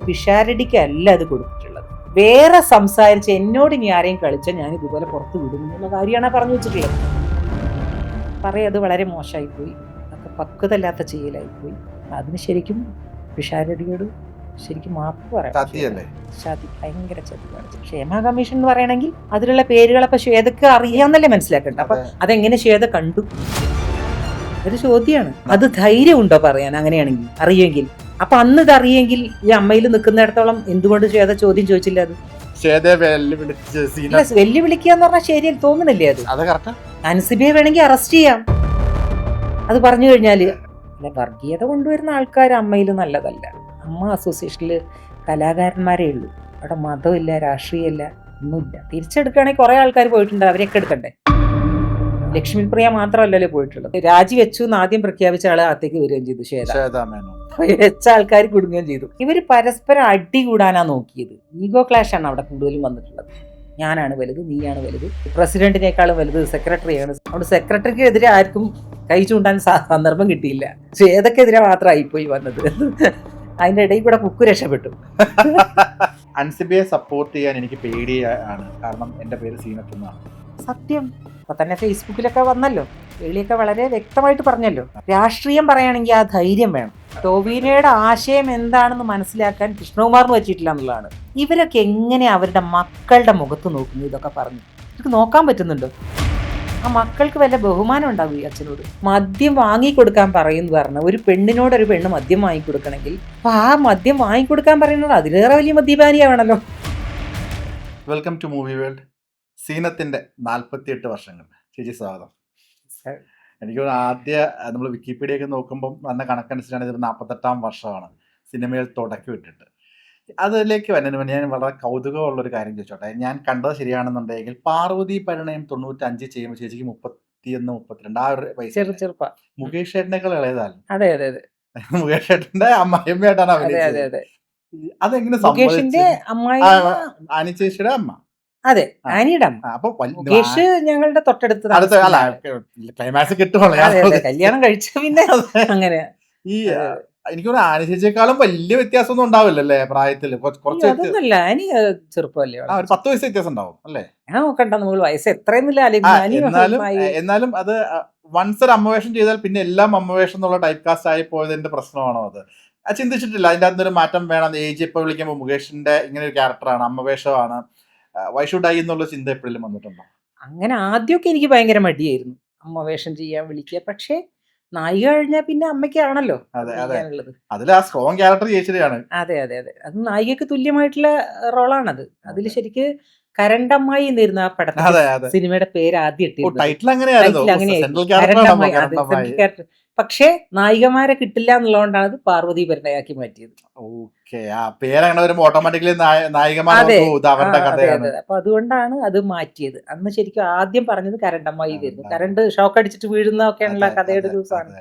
പിഷാരടിക്കല്ല അത് കൊടുത്തിട്ടുള്ളത്. വേറെ സംസാരിച്ച് എന്നോട് ഇനി ആരെയും കളിച്ചാൽ ഞാൻ ഇതുപോലെ പുറത്ത് വിടും എന്നുള്ള കാര്യമാണ് പറഞ്ഞു വെച്ചിട്ടുള്ളത്. അത് വളരെ മോശമായിപ്പോയി, അതൊക്കെ പക്വതല്ലാത്ത ചെയ്യലായിപ്പോയി. അതിന് ശരിക്കും പിഷാരടിയോട് ശരിക്കും മാപ്പ് പറയാം. ചതി, ഭയങ്കര ചതി കാണിച്ചു. ക്ഷേമ കമ്മീഷൻ എന്ന് പറയണമെങ്കിൽ അതിലുള്ള പേരുകളൊക്കെ ശ്വേതക്ക് അറിയാന്നല്ലേ മനസ്സിലാക്കണ്ട. അപ്പൊ അതെങ്ങനെ ശ്വേത കണ്ടു? ഒരു ചോദ്യമാണ്. അത് ധൈര്യം ഉണ്ടോ പറയാൻ? അങ്ങനെയാണെങ്കിൽ അറിയുമെങ്കിൽ അപ്പൊ അന്ന് ഇത് അറിയെങ്കിൽ ഈ അമ്മയിൽ നിൽക്കുന്നിടത്തോളം എന്തുകൊണ്ട് ശ്വേത ചോദ്യം ചോദിച്ചില്ല? അത് വെല്ലുവിളിക്കുക എന്ന് പറഞ്ഞാൽ ശരിയായി തോന്നണില്ലേ? അത് അൻസിബയെ വേണമെങ്കിൽ അറസ്റ്റ് ചെയ്യാം. അത് പറഞ്ഞു കഴിഞ്ഞാല് വർഗീയത കൊണ്ടുവരുന്ന ആൾക്കാർ അമ്മയിൽ നല്ലതല്ല. അമ്മ അസോസിയേഷനിൽ കലാകാരന്മാരേ ഉള്ളൂ, അവിടെ മതമില്ല, രാഷ്ട്രീയമില്ല, ഒന്നുമില്ല. തിരിച്ചെടുക്കുകയാണെങ്കിൽ കുറെ ആൾക്കാർ പോയിട്ടുണ്ട്, അവരെയൊക്കെ എടുക്കണ്ടേ. ലക്ഷ്മി പ്രിയ മാത്രമല്ലല്ലോ പോയിട്ടുള്ളത്. രാജിവെച്ചു എന്ന് ആദ്യം പ്രഖ്യാപിച്ച ആളെ അകത്തേക്ക് വരികയും ചെയ്തു, ശ്വേത. വെച്ച ആൾക്കാർ കുടുങ്ങുകയും ചെയ്തു. ഇവര് പരസ്പരം അടി കൂടാനാ നോക്കിയത്. ഈഗോ ക്ലാഷ് ആണ് അവിടെ കൂടുതലും വന്നിട്ടുള്ളത്. ഞാനാണ് വലുത്, നീയാണ് വലുത്, പ്രസിഡന്റിനേക്കാളും വലുത് സെക്രട്ടറിയാണ്. അവിടെ സെക്രട്ടറിക്കെതിരെ ആർക്കും കൈ ചൂണ്ടാൻ സന്ദർഭം കിട്ടിയില്ല. ശ്വേതക്കെതിരെ മാത്രമായിപ്പോയി വന്നത്. അതിന്റെ ഇടയിൽ കൂടെ കുക്കു രക്ഷപ്പെട്ടു. അൻസിബയെ സപ്പോർട്ട് ചെയ്യാൻ എനിക്ക് പേടിയാണ്, കാരണം എന്റെ പേര് സീനത്ത് എന്നാണ്. സത്യം. അപ്പൊ തന്നെ ഫേസ്ബുക്കിലൊക്കെ വന്നല്ലോ, വെളിയൊക്കെ വളരെ വ്യക്തമായിട്ട് പറഞ്ഞല്ലോ. രാഷ്ട്രീയം പറയുകയാണെങ്കിൽ ആ ധൈര്യം വേണം. ടോവിനോയുടെ ആശയം എന്താണെന്ന് മനസ്സിലാക്കാൻ കൃഷ്ണകുമാറിന് പറ്റിയിട്ടില്ല എന്നുള്ളതാണ്. ഇവരൊക്കെ എങ്ങനെ അവരുടെ മക്കളുടെ മുഖത്ത് നോക്കുന്നു? ഇതൊക്കെ പറഞ്ഞു ഇവർക്ക് നോക്കാൻ പറ്റുന്നുണ്ടോ? ആ മക്കൾക്ക് വല്ല ബഹുമാനം ഉണ്ടാവും ഈ അച്ഛനോട്? മദ്യം വാങ്ങിക്കൊടുക്കാൻ പറയുന്നു പറഞ്ഞ ഒരു പെണ്ണിനോട് ഒരു പെണ്ണ് മദ്യം വാങ്ങിക്കൊടുക്കണമെങ്കിൽ അപ്പൊ ആ മദ്യം വാങ്ങിക്കൊടുക്കാൻ പറയുന്നത് അതിലേറെ വലിയ മദ്യപാനിയാവണല്ലോ. Welcome to movie world. സീനത്തിന്റെ 48 വർഷങ്ങൾ. ചേച്ചി സ്വാഗതം. എനിക്ക് ആദ്യ നമ്മൾ വിക്കിപീഡിയ ഒക്കെ നോക്കുമ്പോൾ വന്ന കണക്കനുസരിച്ചാണ് ഇത് 48ാം വർഷമാണ് സിനിമയിൽ തുടക്കി വിട്ടിട്ട്. അതിലേക്ക് വരുന്നതിന് മുന്നേ ഞാൻ വളരെ കൗതുകമുള്ളൊരു കാര്യം ചോദിച്ചോട്ടെ. ഞാൻ കണ്ടത് ശരിയാണെന്നുണ്ടെങ്കിൽ പാർവതി പരിണയം 95 ചെയ്യുമ്പോൾ ചേച്ചിക്ക് 31, 32 ആ ഒരു വയസ്സ്. മുകേഷ് ചേട്ടനേക്കാൾ ഇളയതാണ്. അതെ അതെ അതെ. മുകേഷ് ചേട്ടന്റെ അമ്മായിയമ്മയായിട്ടാണ് അഭിനയിച്ചത്. അതെങ്ങനെ സംഭവിച്ചു? ആനി ചേച്ചിയുടെ അമ്മ. അതെ, ആനിയുടെ അമ്മ. അപ്പൊ മുകേഷ് ഞങ്ങളുടെ തൊട്ടടുത്ത് ക്ലൈമാക്സ് കിട്ടുമല്ലോ. കല്യാണം കഴിച്ച പിന്നെ അങ്ങനെ ഈ എനിക്ക് ആനി ചേച്ചിയെക്കാളും വലിയ വ്യത്യാസമൊന്നും ഉണ്ടാവില്ലല്ലേ പ്രായത്തില്? അതൊന്നുമല്ല, ആനി ചെറുപ്പമല്ലേ, 10 വയസ്സ് വ്യത്യാസം ഉണ്ടാവും അല്ലേ? ഞാൻ നോക്കണ്ട നമ്മൾ വയസ്സ് എത്രയെന്നില്ല. എന്നാലും അത് വൺസ് ഒരു അമ്മവേഷം ചെയ്താൽ പിന്നെ എല്ലാം അമ്മവേഷം എന്നുള്ള ടൈപ്പ് കാസ്റ്റ് ആയി പോയതിന്റെ പ്രശ്നമാണോ അത്? ചിന്തിച്ചിട്ടില്ല അതിന്റെ അകത്തൊരു മാറ്റം വേണം? ഏജ് ഇപ്പൊ വിളിക്കുമ്പോൾ മുകേഷിന്റെ ഇങ്ങനെ ഒരു ക്യാരക്ടറാണ്, അമ്മവേഷമാണ്, വൈ ഷുഡ് ഐ എന്നുള്ള ചിന്ത എപ്പോഴും വന്നിട്ടുണ്ടോ? അങ്ങനെ ആദ്യമൊക്കെ എനിക്ക് ഭയങ്കര മടിയായിരുന്നു അമ്മ വേഷം ചെയ്യാൻ വിളിക്കുക. പക്ഷെ നായിക കഴിഞ്ഞാൽ പിന്നെ അമ്മയ്ക്കാണല്ലോ ഉള്ളത്. അതിൽ ആ സ്ട്രോങ് ക്യാരക്ടർ ചേച്ചിയാണ്. അതെ അതെ അതെ, അത് നായികക്ക് തുല്യമായിട്ടുള്ള റോളാണത്. അതിൽ ശരിക്ക് കരണ്ടമ്മായി എന്നിരുന്ന ആ പടത്തിൽ സിനിമയുടെ പേര് ആദ്യം ഇട്ടിരുന്നു. പക്ഷേ നായികമാരെ കിട്ടില്ല എന്നുള്ളതുകൊണ്ടാണ് അത് പാർവതി പരിണയാക്കി മാറ്റിയത്. അപ്പൊ അതുകൊണ്ടാണ് അത് മാറ്റിയത്. അന്ന് ശരിക്കും ആദ്യം പറഞ്ഞത് കരണ്ടമ്മായി ആയിരുന്നു. കരണ്ട് ഷോക്ക് അടിച്ചിട്ട് വീഴുന്നൊക്കെയുള്ള കഥയുടെ ദിവസമാണ്.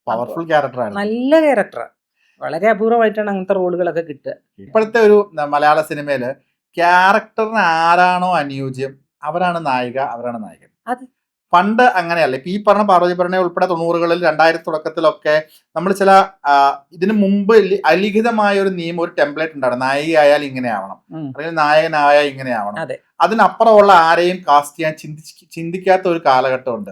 പവർഫുൾ ക്യാരക്ടറാണ്, നല്ല ക്യാരക്ടറാണ്. വളരെ അപൂർവമായിട്ടാണ് അങ്ങനത്തെ റോളുകളൊക്കെ കിട്ടുക. ഇപ്പോഴത്തെ ഒരു മലയാള സിനിമയില് ക്യാരക്ടറിന് ആരാണോ അനുയോജ്യം അവരാണ് നായിക, അവരാണ് നായകൻ. അത് പണ്ട് അങ്ങനെയല്ല. ഇപ്പൊ ഈ പറഞ്ഞ പാർവതി പരിണയം ഉൾപ്പെടെ 90കളിൽ 2000 തുടക്കത്തിലൊക്കെ നമ്മൾ ചില ഇതിനു മുമ്പ് അലിഖിതമായ ഒരു നിയമം, ഒരു ടെംപ്ലേറ്റ് ഉണ്ടായിരുന്നു. നായികയായാൽ ഇങ്ങനെ ആവണം, അല്ലെങ്കിൽ നായകനായാൽ ഇങ്ങനെ ആവണം. അതിനപ്പുറമുള്ള ആരെയും കാസ്റ്റ് ചെയ്യാൻ ചിന്തിക്കാത്ത ഒരു കാലഘട്ടമുണ്ട്.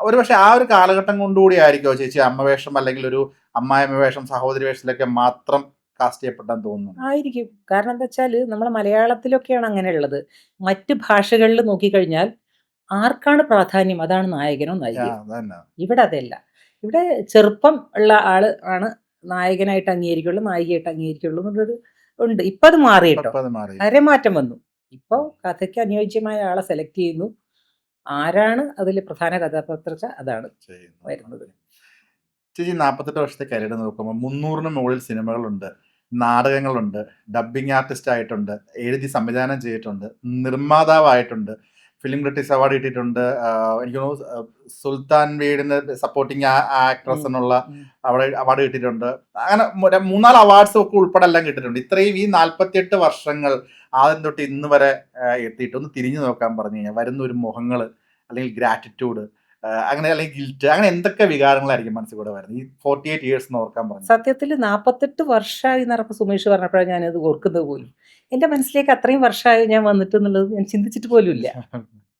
ഒരുപക്ഷെ ആ ഒരു കാലഘട്ടം കൊണ്ടുകൂടി ആയിരിക്കുമോ ചേച്ചി അമ്മവേഷം അല്ലെങ്കിൽ ഒരു അമ്മായിമ്മ വേഷം, സഹോദരി വേഷത്തിലൊക്കെ മാത്രം കാസ്റ്റ് ചെയ്യപ്പെട്ടാൻ തോന്നുന്നു? ആയിരിക്കും. കാരണം എന്താ വെച്ചാല് നമ്മളെ മലയാളത്തിലൊക്കെയാണ് അങ്ങനെയുള്ളത്. മറ്റ് ഭാഷകളിൽ നോക്കിക്കഴിഞ്ഞാൽ ആർക്കാണ് പ്രാധാന്യം അതാണ് നായകനോ നായികയോ. ഇവിടെ അതല്ല. ഇവിടെ ചെറുപ്പം ഉള്ള ആള് ആണ് നായകനായിട്ട് അംഗീകരിക്കുള്ളൂ, നായികയായിട്ട് അംഗീകരിക്കുള്ളൂ എന്നുള്ളൊരു ഉണ്ട്. ഇപ്പൊ അത് മാറിയിട്ടോ, വളരെ മാറ്റം വന്നു. ഇപ്പൊ കഥയ്ക്ക് അനുയോജ്യമായ ആളെ സെലക്ട് ചെയ്യുന്നു. ആരാണ് അതിൽ പ്രധാന കഥാപാത്രം അതാണ് വരുന്നത്. ചേച്ചി 48 വർഷത്തെ കരിയർ നോക്കുമ്പോൾ 300-ന് മുകളിൽ സിനിമകളുണ്ട്, നാടകങ്ങളുണ്ട്, ഡബ്ബിംഗ് ആർട്ടിസ്റ്റ് ആയിട്ടുണ്ട്, എഴുതി സംവിധാനം ചെയ്തിട്ടുണ്ട്, നിർമ്മാതാവായിട്ടുണ്ട്, ഫിലിം ക്രിറ്റിക്സ് അവാർഡ് കിട്ടിയിട്ടുണ്ട്. എനിക്ക് തോന്നുന്നു സുൽത്താൻ വീടിന് സപ്പോർട്ടിങ് ആക്ട്രസ് എന്നുള്ള അവിടെ അവാർഡ് കിട്ടിയിട്ടുണ്ട്. അങ്ങനെ 3-4 അവാർഡ്സ് ഒക്കെ ഉൾപ്പെടെ എല്ലാം കിട്ടിയിട്ടുണ്ട്. ഇത്രയും ഈ 48 വർഷങ്ങൾ ആദ്യം തൊട്ട് ഇന്ന് വരെ എത്തിയിട്ട് ഒന്ന് തിരിഞ്ഞു നോക്കാൻ പറഞ്ഞു കഴിഞ്ഞാൽ വരുന്ന ഒരു മുഖങ്ങൾ അല്ലെങ്കിൽ ഗ്രാറ്റിറ്റ്യൂഡ് അങ്ങനെ അല്ലെങ്കിൽ ഗിൽറ്റ്, അങ്ങനെ എന്തൊക്കെ വികാരങ്ങളായിരിക്കും മനസ്സിൽ കൂടെ വരുന്നത് ഈ 48 ഇയേഴ്സ് എന്ന് ഓർക്കാൻ പറഞ്ഞു? സത്യത്തിൽ 48 വർഷമായി എന്നറപ്പ് സുമേഷ് പറഞ്ഞപ്പോഴാണ് ഞാനത് ഓർക്കുന്നത് പോലും. എൻ്റെ മനസ്സിലേക്ക് അത്രയും വർഷമായി ഞാൻ വന്നിട്ട് എന്നുള്ളത് ഞാൻ ചിന്തിച്ചിട്ട് പോലും ഇല്ല.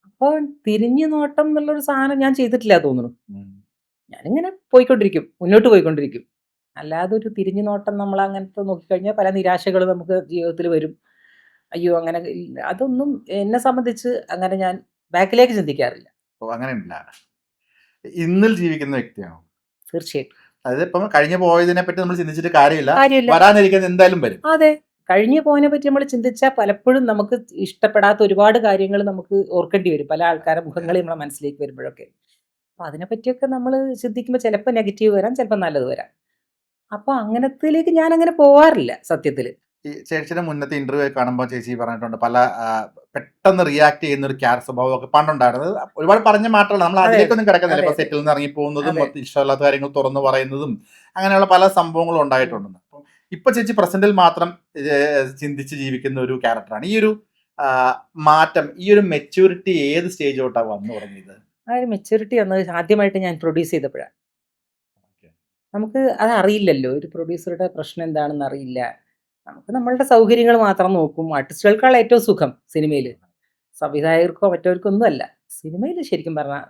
അപ്പോൾ തിരിഞ്ഞു നോട്ടം എന്നുള്ളൊരു സാധനം ഞാൻ ചെയ്തിട്ടില്ല തോന്നുന്നു. ഞാനിങ്ങനെ പോയിക്കൊണ്ടിരിക്കും, മുന്നോട്ട് പോയിക്കൊണ്ടിരിക്കും. അല്ലാതെ ഒരു തിരിഞ്ഞു നോട്ടം നമ്മൾ അങ്ങനത്തെ നോക്കിക്കഴിഞ്ഞാൽ പല നിരാശകൾ നമുക്ക് ജീവിതത്തിൽ വരും. അയ്യോ അങ്ങനെ അതൊന്നും എന്നെ സംബന്ധിച്ച് അങ്ങനെ ഞാൻ ബാക്കിലേക്ക് ചിന്തിക്കാറില്ല. ഓ, അങ്ങനെയില്ല. ഇന്നിൽ ജീവിക്കുന്ന വ്യക്തിയാണോ? തീർച്ചയായിട്ടും. അതായത് ഇപ്പം കഴിഞ്ഞു പോയതിനെ പറ്റി നമ്മൾ ചിന്തിച്ചിട്ട് കാര്യമില്ല, കാര്യമില്ല. വരാനിരിക്കുന്നത് എന്തായാലും വരും. അതെ. കഴിഞ്ഞു പോയതിനെ പറ്റി നമ്മൾ ചിന്തിച്ചാൽ പലപ്പോഴും നമുക്ക് ഇഷ്ടപ്പെടാത്ത ഒരുപാട് കാര്യങ്ങൾ നമുക്ക് ഓർക്കേണ്ടി വരും. പല ആൾക്കാരുടെ മുഖങ്ങൾ നമ്മുടെ മനസ്സിലേക്ക് വരുമ്പോഴൊക്കെ. അപ്പോൾ അതിനെപ്പറ്റിയൊക്കെ നമ്മൾ ചിന്തിക്കുമ്പോൾ ചിലപ്പോൾ നെഗറ്റീവ് വരാം, ചിലപ്പോൾ നല്ലത് വരാം. അപ്പോൾ അങ്ങനത്തിലേക്ക് ഞാനങ്ങനെ പോവാറില്ല സത്യത്തിൽ. ഈ ചേച്ചിയുടെ മുന്നത്തെ ഇന്റർവ്യൂ കാണുമ്പോൾ ചേച്ചി പറഞ്ഞിട്ടുണ്ട് പല പെട്ടെന്ന് റിയാക്ട് ചെയ്യുന്ന ഒരു ക്യാരക്ടർ സ്വഭാവമൊക്കെ പണ്ടുണ്ടായിരുന്നത്. ഒരുപാട് പറഞ്ഞ മാറ്റങ്ങൾ നമ്മൾ അതെ. അതിലേക്കൊന്നും കിടക്കുന്നില്ല. അതെ. ഇപ്പൊ സെറ്റിൽ നിന്ന് ഇറങ്ങി പോകുന്നതും അതെ. മൊത്തം ഇഷ്ടമല്ലാത്ത കാര്യങ്ങൾ തുറന്നു പറയുന്നതും അങ്ങനെയുള്ള പല സംഭവങ്ങളും ഉണ്ടായിട്ടുണ്ടെന്ന്. അപ്പം ഇപ്പൊ ചേച്ചി പ്രസന്റിൽ മാത്രം ചിന്തിച്ച് ജീവിക്കുന്ന ഒരു ക്യാരക്ടറാണ്. ഈ ഒരു മാറ്റം, ഈ ഒരു മെച്യൂരിറ്റി ഏത് സ്റ്റേജ് തൊട്ടാണ് വന്നു തുടങ്ങിയത്? ആ ഒരു മെച്യൂരിറ്റി വന്നത് ആദ്യമായിട്ട് ഞാൻ പ്രൊഡ്യൂസ് ചെയ്തപ്പോഴാണ്. നമുക്ക് അത് അറിയില്ലല്ലോ, ഒരു പ്രൊഡ്യൂസറുടെ പ്രശ്നം എന്താണെന്ന് അറിയില്ല. നമുക്ക് നമ്മളുടെ സൗകര്യങ്ങൾ മാത്രം നോക്കും. ആർട്ടിസ്റ്റുകൾക്കാണ് ഏറ്റവും സുഖം സിനിമയിൽ. സംവിധായകർക്കോ മറ്റവർക്കോ ഒന്നുമല്ല. സിനിമയിൽ ശരിക്കും പറഞ്ഞാൽ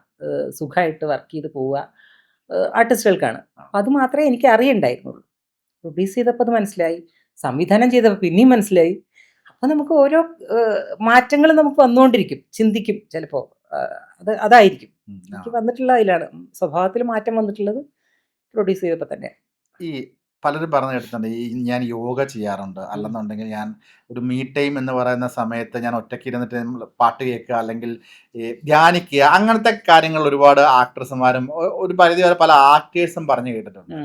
സുഖമായിട്ട് വർക്ക് ചെയ്ത് പോവുക ആർട്ടിസ്റ്റുകൾക്കാണ്. അപ്പോൾ അത് മാത്രമേ എനിക്ക് അറിയണ്ടായിരുന്നുള്ളൂ. പ്രൊഡ്യൂസ് ചെയ്തപ്പോൾ അത് മനസ്സിലായി, സംവിധാനം ചെയ്തപ്പോൾ പിന്നെയും മനസ്സിലായി. അപ്പോൾ നമുക്ക് ഓരോ മാറ്റങ്ങൾ നമുക്ക് വന്നുകൊണ്ടിരിക്കും, ചിന്തിക്കും ചിലപ്പോൾ. അതായിരിക്കും എനിക്ക് വന്നിട്ടുള്ള അതിലാണ് സ്വഭാവത്തിൽ മാറ്റം വന്നിട്ടുള്ളത് പ്രൊഡ്യൂസ് ചെയ്തപ്പോൾ തന്നെ. ഈ പലരും പറഞ്ഞു കേട്ടിട്ടുണ്ട് ഈ ഞാൻ യോഗ ചെയ്യാറുണ്ട്, അല്ലെന്നുണ്ടെങ്കിൽ ഞാൻ ഒരു മീ ടൈം എന്ന് പറയുന്ന സമയത്ത് ഞാൻ ഒറ്റയ്ക്ക് ഇരുന്നിട്ട് പാട്ട് കേൾക്കുക അല്ലെങ്കിൽ ധ്യാനിക്കുക, അങ്ങനത്തെ കാര്യങ്ങൾ ഒരുപാട് ആക്ട്രസ്മാരും ഒരു പരിധി വരെ പല ആക്ടേഴ്സും പറഞ്ഞു കേട്ടിട്ടുണ്ട്.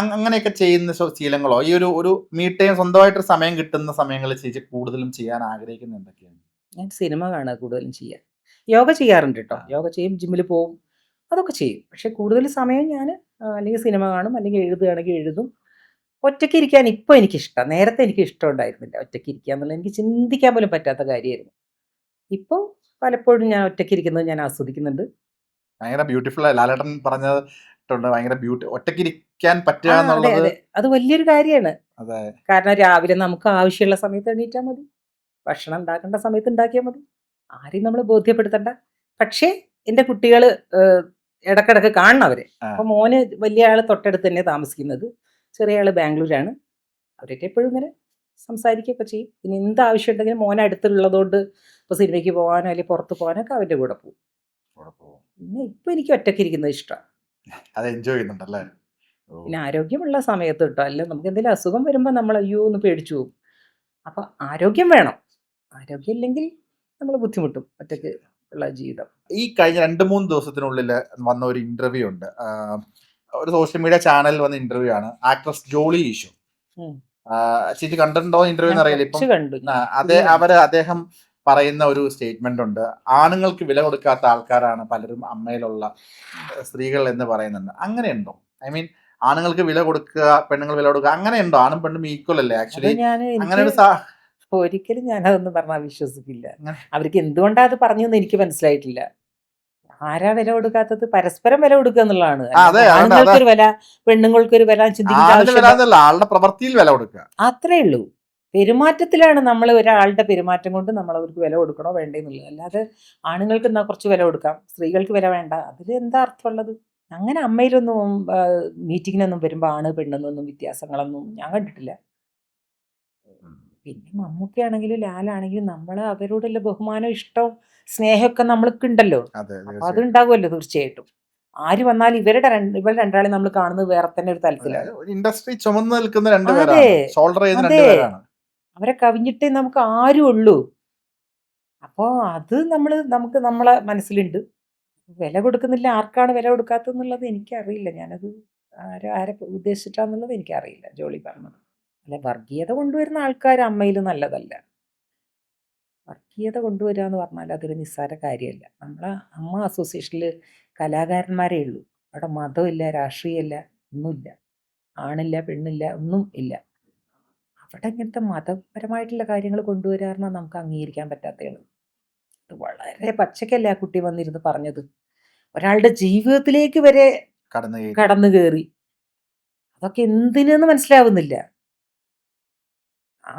അങ്ങനെയൊക്കെ ചെയ്യുന്ന ശീലങ്ങളോ ഈ ഒരു മീ ടൈം സ്വന്തമായിട്ടൊരു സമയം കിട്ടുന്ന സമയങ്ങളിൽ ചേച്ചി കൂടുതലും ചെയ്യാൻ ആഗ്രഹിക്കുന്നത് എന്തൊക്കെയാണ്? ഞാൻ സിനിമ കാണുക കൂടുതലും ചെയ്യുക. യോഗ ചെയ്യാറുണ്ട് കേട്ടോ, യോഗ ചെയ്യും, ജിമ്മിൽ പോവും, അതൊക്കെ ചെയ്യും. പക്ഷെ കൂടുതൽ സമയം ഞാൻ അല്ലെങ്കിൽ സിനിമ കാണും, അല്ലെങ്കിൽ എഴുതുകയാണെങ്കിൽ എഴുതും. ഒറ്റയ്ക്ക് ഇരിക്കാൻ ഇപ്പോൾ എനിക്കിഷ്ടം. നേരത്തെ എനിക്ക് ഇഷ്ടമുണ്ടായിരുന്നില്ല ഒറ്റയ്ക്ക് ഇരിക്കുക എന്നുള്ളത്. എനിക്ക് ചിന്തിക്കാൻ പോലും പറ്റാത്ത കാര്യമായിരുന്നു. ഇപ്പോൾ പലപ്പോഴും ഞാൻ ഒറ്റയ്ക്ക് ഇരിക്കുന്നത് ഞാൻ ആസ്വദിക്കുന്നുണ്ട്. ഭയങ്കര ബ്യൂട്ടിഫുൾ. ലാലേട്ടൻ പറഞ്ഞിട്ടുണ്ട് ഭയങ്കര ഒറ്റയ്ക്ക് ഇരിക്കാൻ പറ്റുക അതെ എന്നുള്ളത്. അതെ, അത് വലിയൊരു കാര്യമാണ്. അതെ. കാരണം രാവിലെ നമുക്ക് ആവശ്യമുള്ള സമയത്ത് എണീറ്റാൽ മതി, ഭക്ഷണം ഉണ്ടാക്കേണ്ട സമയത്ത് ഉണ്ടാക്കിയാൽ മതി, ആരെയും നമ്മൾ ബോധ്യപ്പെടുത്തണ്ട. പക്ഷേ എൻ്റെ കുട്ടികൾ ഇടക്കിടക്ക് കാണണം അവരെ. അപ്പോൾ മോന് വലിയ ആൾ തൊട്ടടുത്ത് തന്നെ താമസിക്കുന്നത്, ചെറിയ ആൾ ബാംഗ്ലൂരാണ്. അവരൊക്കെ എപ്പോഴും ഇങ്ങനെ സംസാരിക്കുകയൊക്കെ ചെയ്യും. പിന്നെ എന്ത് ആവശ്യം ഉണ്ടെങ്കിലും മോനെ അടുത്തുള്ളതുകൊണ്ട് ഇപ്പോൾ സിനിമയ്ക്ക് പോകാനോ അല്ലെങ്കിൽ പുറത്ത് പോകാനൊക്കെ അവരുടെ കൂടെ പോകും. പിന്നെ ഇപ്പോൾ എനിക്ക് ഒറ്റയ്ക്ക് ഇരിക്കുന്നത് ഇഷ്ടമാണ്. അത് എൻജോയ് ചെയ്യുന്നുണ്ടല്ലേ? പിന്നെ ആരോഗ്യമുള്ള സമയത്ത് കേട്ടോ, അല്ല നമുക്ക് എന്തെങ്കിലും അസുഖം വരുമ്പോൾ നമ്മൾ അയ്യോ ഒന്ന് പേടിച്ചു പോകും. അപ്പോൾ ആരോഗ്യം വേണം. ആരോഗ്യം ഇല്ലെങ്കിൽ നമ്മൾ ബുദ്ധിമുട്ടും ഒറ്റയ്ക്ക് ഉള്ള ജീവിതം. ഈ കഴിഞ്ഞ 2-3 ദിവസത്തിനുള്ളിൽ വന്ന ഒരു ഇന്റർവ്യൂ ഉണ്ട്, ഒരു സോഷ്യൽ മീഡിയ ചാനലിൽ വന്ന ഇന്റർവ്യൂ ആണ്. ആക്ട്രസ് ജോളി ഈശോ. ചേച്ചി കണ്ടിട്ടുണ്ടോ ഇന്റർവ്യൂ എന്നറിയില്ല. ഇപ്പം അദ്ദേഹം പറയുന്ന ഒരു സ്റ്റേറ്റ്മെന്റ് ഉണ്ട്, ആണുങ്ങൾക്ക് വില കൊടുക്കാത്ത ആൾക്കാരാണ് പലരും അമ്മയിലുള്ള സ്ത്രീകൾ എന്ന് പറയുന്നുണ്ട്. അങ്ങനെയുണ്ടോ? ഐ മീൻ ആണുങ്ങൾക്ക് വില കൊടുക്കുക, പെണ്ണുങ്ങൾ വില കൊടുക്കുക, അങ്ങനെയുണ്ടോ? ആണും പെണ്ണും ഈക്വൽ അല്ലേ ആക്ച്വലി? അങ്ങനെ ഒരു ഒരിക്കലും ഞാനതൊന്നും പറഞ്ഞാൽ വിശ്വസിക്കില്ല. അവർക്ക് എന്തുകൊണ്ടാണ് അത് പറഞ്ഞതെന്ന് എനിക്ക് മനസ്സിലായിട്ടില്ല. ആരാ വില കൊടുക്കാത്തത്? പരസ്പരം വില കൊടുക്കുക എന്നുള്ളതാണ്. ആണുങ്ങൾക്കൊരു വില, പെണ്ണുങ്ങൾക്കൊരു വില ചിന്തിക്കുന്ന ആളുടെ പ്രവൃത്തിയിൽ വില കൊടുക്കുക, അത്രേ ഉള്ളൂ. പെരുമാറ്റത്തിലാണ് നമ്മൾ ഒരാളുടെ പെരുമാറ്റം കൊണ്ട് നമ്മൾ അവർക്ക് വില കൊടുക്കണോ വേണ്ടെന്നുള്ളത്. അല്ലാതെ ആണുങ്ങൾക്ക് എന്നാൽ കുറച്ച് വില കൊടുക്കാം, സ്ത്രീകൾക്ക് വില വേണ്ട, അതിൽ എന്താ അർത്ഥമുള്ളത്? അങ്ങനെ അമ്മയിലൊന്നും മീറ്റിങ്ങിനൊന്നും വരുമ്പോൾ ആണ് പെണ്ണെന്നൊന്നും വ്യത്യാസങ്ങളൊന്നും ഞാൻ കണ്ടിട്ടില്ല. പിന്നെ മമ്മൂക്കയാണെങ്കിലും ലാലാണെങ്കിലും നമ്മൾ അവരോടുള്ള ബഹുമാനം, ഇഷ്ടവും സ്നേഹമൊക്കെ നമ്മൾക്ക് ഉണ്ടല്ലോ. അപ്പൊ അതുണ്ടാകുമല്ലോ തീർച്ചയായിട്ടും. ആര് വന്നാലും ഇവർ രണ്ടാളെ നമ്മൾ കാണുന്നത് വേറെ തന്നെ ഒരു തലത്തിലാണ്. ഇൻഡസ്ട്രി ചുമന്ന് നിൽക്കുന്ന രണ്ടുപേരാണ്. അവരെ കവിഞ്ഞിട്ടേ നമുക്ക് ആരും ഉള്ളൂ. അപ്പോൾ അത് നമുക്ക് നമ്മളെ മനസ്സിലുണ്ട്. വില കൊടുക്കുന്നില്ല. ആർക്കാണ് വില കൊടുക്കാത്തതെന്നുള്ളത് എനിക്കറിയില്ല. ഞാനത് ആരെ ഉദ്ദേശിച്ചിട്ടാന്നുള്ളത് എനിക്കറിയില്ല ജോളി പറഞ്ഞത്. അല്ല, വർഗീയത കൊണ്ടുവരുന്ന ആൾക്കാർ അമ്മയിൽ നല്ലതല്ല. വർഗീയത കൊണ്ടുവരിക എന്ന് പറഞ്ഞാൽ അതൊരു നിസ്സാര കാര്യമല്ല. നമ്മളെ അമ്മ അസോസിയേഷനിൽ കലാകാരന്മാരേ ഉള്ളൂ. അവിടെ മതമില്ല, രാഷ്ട്രീയമില്ല, ഒന്നുമില്ല, ആണില്ല പെണ്ണില്ല, ഒന്നും ഇല്ല. അവിടെ ഇങ്ങനത്തെ മതപരമായിട്ടുള്ള കാര്യങ്ങൾ കൊണ്ടുവരാറുണ്ട് നമുക്ക് അംഗീകരിക്കാൻ പറ്റാത്തതാണ്. അത് വളരെ പച്ചക്കല്ലേ ആ കുട്ടി വന്നിരുന്ന് പറഞ്ഞത്. ഒരാളുടെ ജീവിതത്തിലേക്ക് വരെ കടന്നു കയറി. അതൊക്കെ എന്തിനെന്ന് മനസ്സിലാവുന്നില്ല.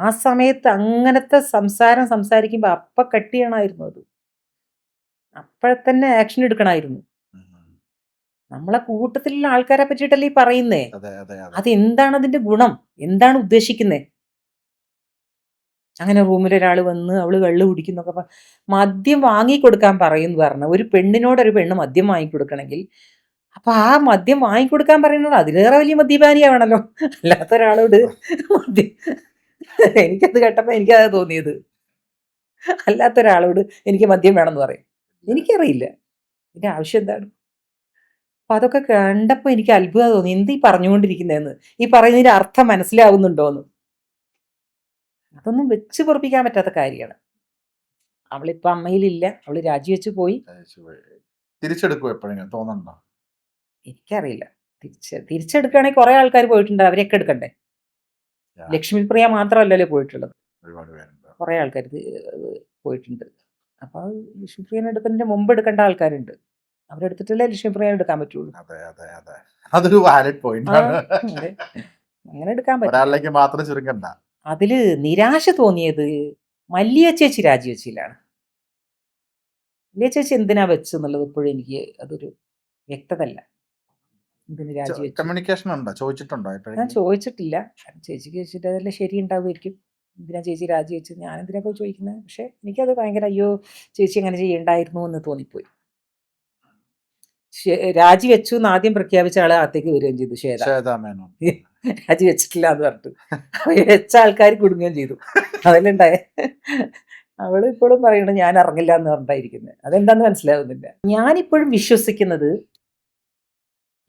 ആ സമയത്ത് അങ്ങനത്തെ സംസാരിക്കുമ്പോൾ കട്ട് ചെയ്യണമായിരുന്നു. അത് അപ്പോഴത്തന്നെ ആക്ഷൻ എടുക്കണമായിരുന്നു. നമ്മളെ കൂട്ടത്തിലുള്ള ആൾക്കാരെ പറ്റിയിട്ടല്ലേ ഈ പറയുന്നേ. അതെന്താണ് അതിന്റെ ഗുണം, എന്താണ് ഉദ്ദേശിക്കുന്നേ? അങ്ങനെ റൂമിൽ ഒരാൾ വന്ന് അവള് കള്ള് കുടിക്കുന്നൊക്കെ മദ്യം വാങ്ങിക്കൊടുക്കാൻ പറയുമെന്ന് പറഞ്ഞ ഒരു പെണ്ണിനോടൊരു പെണ്ണ് മദ്യം വാങ്ങിക്കൊടുക്കണമെങ്കിൽ അപ്പൊ ആ മദ്യം വാങ്ങിക്കൊടുക്കാൻ പറയുന്നത് അതിലേറെ വലിയ മദ്യപാനിയാവണല്ലോ. അല്ലാത്ത ഒരാളോട് മദ്യം, എനിക്കത് കേട്ടപ്പോ എനിക്കത് തോന്നിയത്. അല്ലാത്ത ഒരാളോട് എനിക്ക് മദ്യം വേണമെന്ന് പറയും. എനിക്കറിയില്ല ഇതിന്റെ ആവശ്യം എന്താണ്. അപ്പൊ അതൊക്കെ കണ്ടപ്പോ എനിക്ക് അത്ഭുതം തോന്നി. ഈ പറഞ്ഞുകൊണ്ടിരിക്കുന്നതെന്ന്, ഈ പറയുന്നതിന്റെ അർത്ഥം മനസ്സിലാവുന്നുണ്ടോന്ന്. അതൊന്നും വെച്ച് പൊറപ്പിക്കാൻ പറ്റാത്ത കാര്യമാണ്. അവളിപ്പോ അമ്മയിലില്ല, അവള് രാജിവെച്ച് പോയി. തിരിച്ചെടുക്കും എപ്പോഴെങ്കിലും തോന്നണ്ടോ? എനിക്കറിയില്ല. തിരിച്ചെടുക്കുകയാണെങ്കിൽ കുറെ ആൾക്കാർ പോയിട്ടുണ്ട്, അവരെയൊക്കെ എടുക്കണ്ടേ. ലക്ഷ്മിപ്രിയ മാത്രമല്ലല്ലോ പോയിട്ടുള്ളത്, കുറെ ആൾക്കാർ പോയിട്ടുണ്ട്. അപ്പൊ ലക്ഷ്മിപ്രിയനെ എടുക്കുന്നതിന്റെ മുമ്പ് എടുക്കേണ്ട ആൾക്കാരുണ്ട്. അവരെടുത്തിട്ടല്ലേ ലക്ഷ്മിപ്രിയനെ എടുക്കാൻ പറ്റുള്ളൂ. അതൊരു വാലിഡ് പോയിന്റ് ആണ്. അങ്ങനെ എടുക്കാൻ പറ്റില്ല. അതില് നിരാശ തോന്നിയത് മല്ലിയ ചേച്ചി രാജിവെച്ചില്ലാണ്. മല്ലിയ ചേച്ചി എന്തിനാ വെച്ചെന്നുള്ളത് ഇപ്പോഴും എനിക്ക് അതൊരു വ്യക്തതല്ല. എന്തിന് രാജിവെച്ചു? കമ്മ്യൂണിക്കേഷൻ ഉണ്ടോ, ചോദിച്ചിട്ടുണ്ടോ? ഞാൻ ചോദിച്ചിട്ടില്ല. ചേച്ചിക്ക് ചോദിച്ചിട്ട് അതല്ലേ ശരി ഉണ്ടാവുമായിരിക്കും. എന്തിനാ ചേച്ചി രാജിവെച്ചത്, ഞാൻ എന്തിനാ പോയി ചോദിക്കുന്നത്? പക്ഷെ എനിക്കത് ഭയങ്കര അയ്യോ ചേച്ചി അങ്ങനെ ചെയ്യണ്ടായിരുന്നു എന്ന് തോന്നിപ്പോയി. രാജിവെച്ചു എന്ന് ആദ്യം പ്രഖ്യാപിച്ച ആളെ അകത്തേക്ക് വരികയും ചെയ്തു, ശ്വേത മേനോൻ. രാജിവെച്ചിട്ടില്ല എന്ന് പറഞ്ഞിട്ട് വെച്ച ആൾക്കാർ കുടുങ്ങുകയും ചെയ്തു. അതിലുണ്ടായ അവള് ഇപ്പോഴും പറയണത് ഞാൻ ഇറങ്ങില്ല എന്ന് പറഞ്ഞിട്ടായിരിക്കുന്നത്. അതെന്താന്ന് മനസ്സിലാവുന്നില്ല. ഞാനിപ്പോഴും വിശ്വസിക്കുന്നത്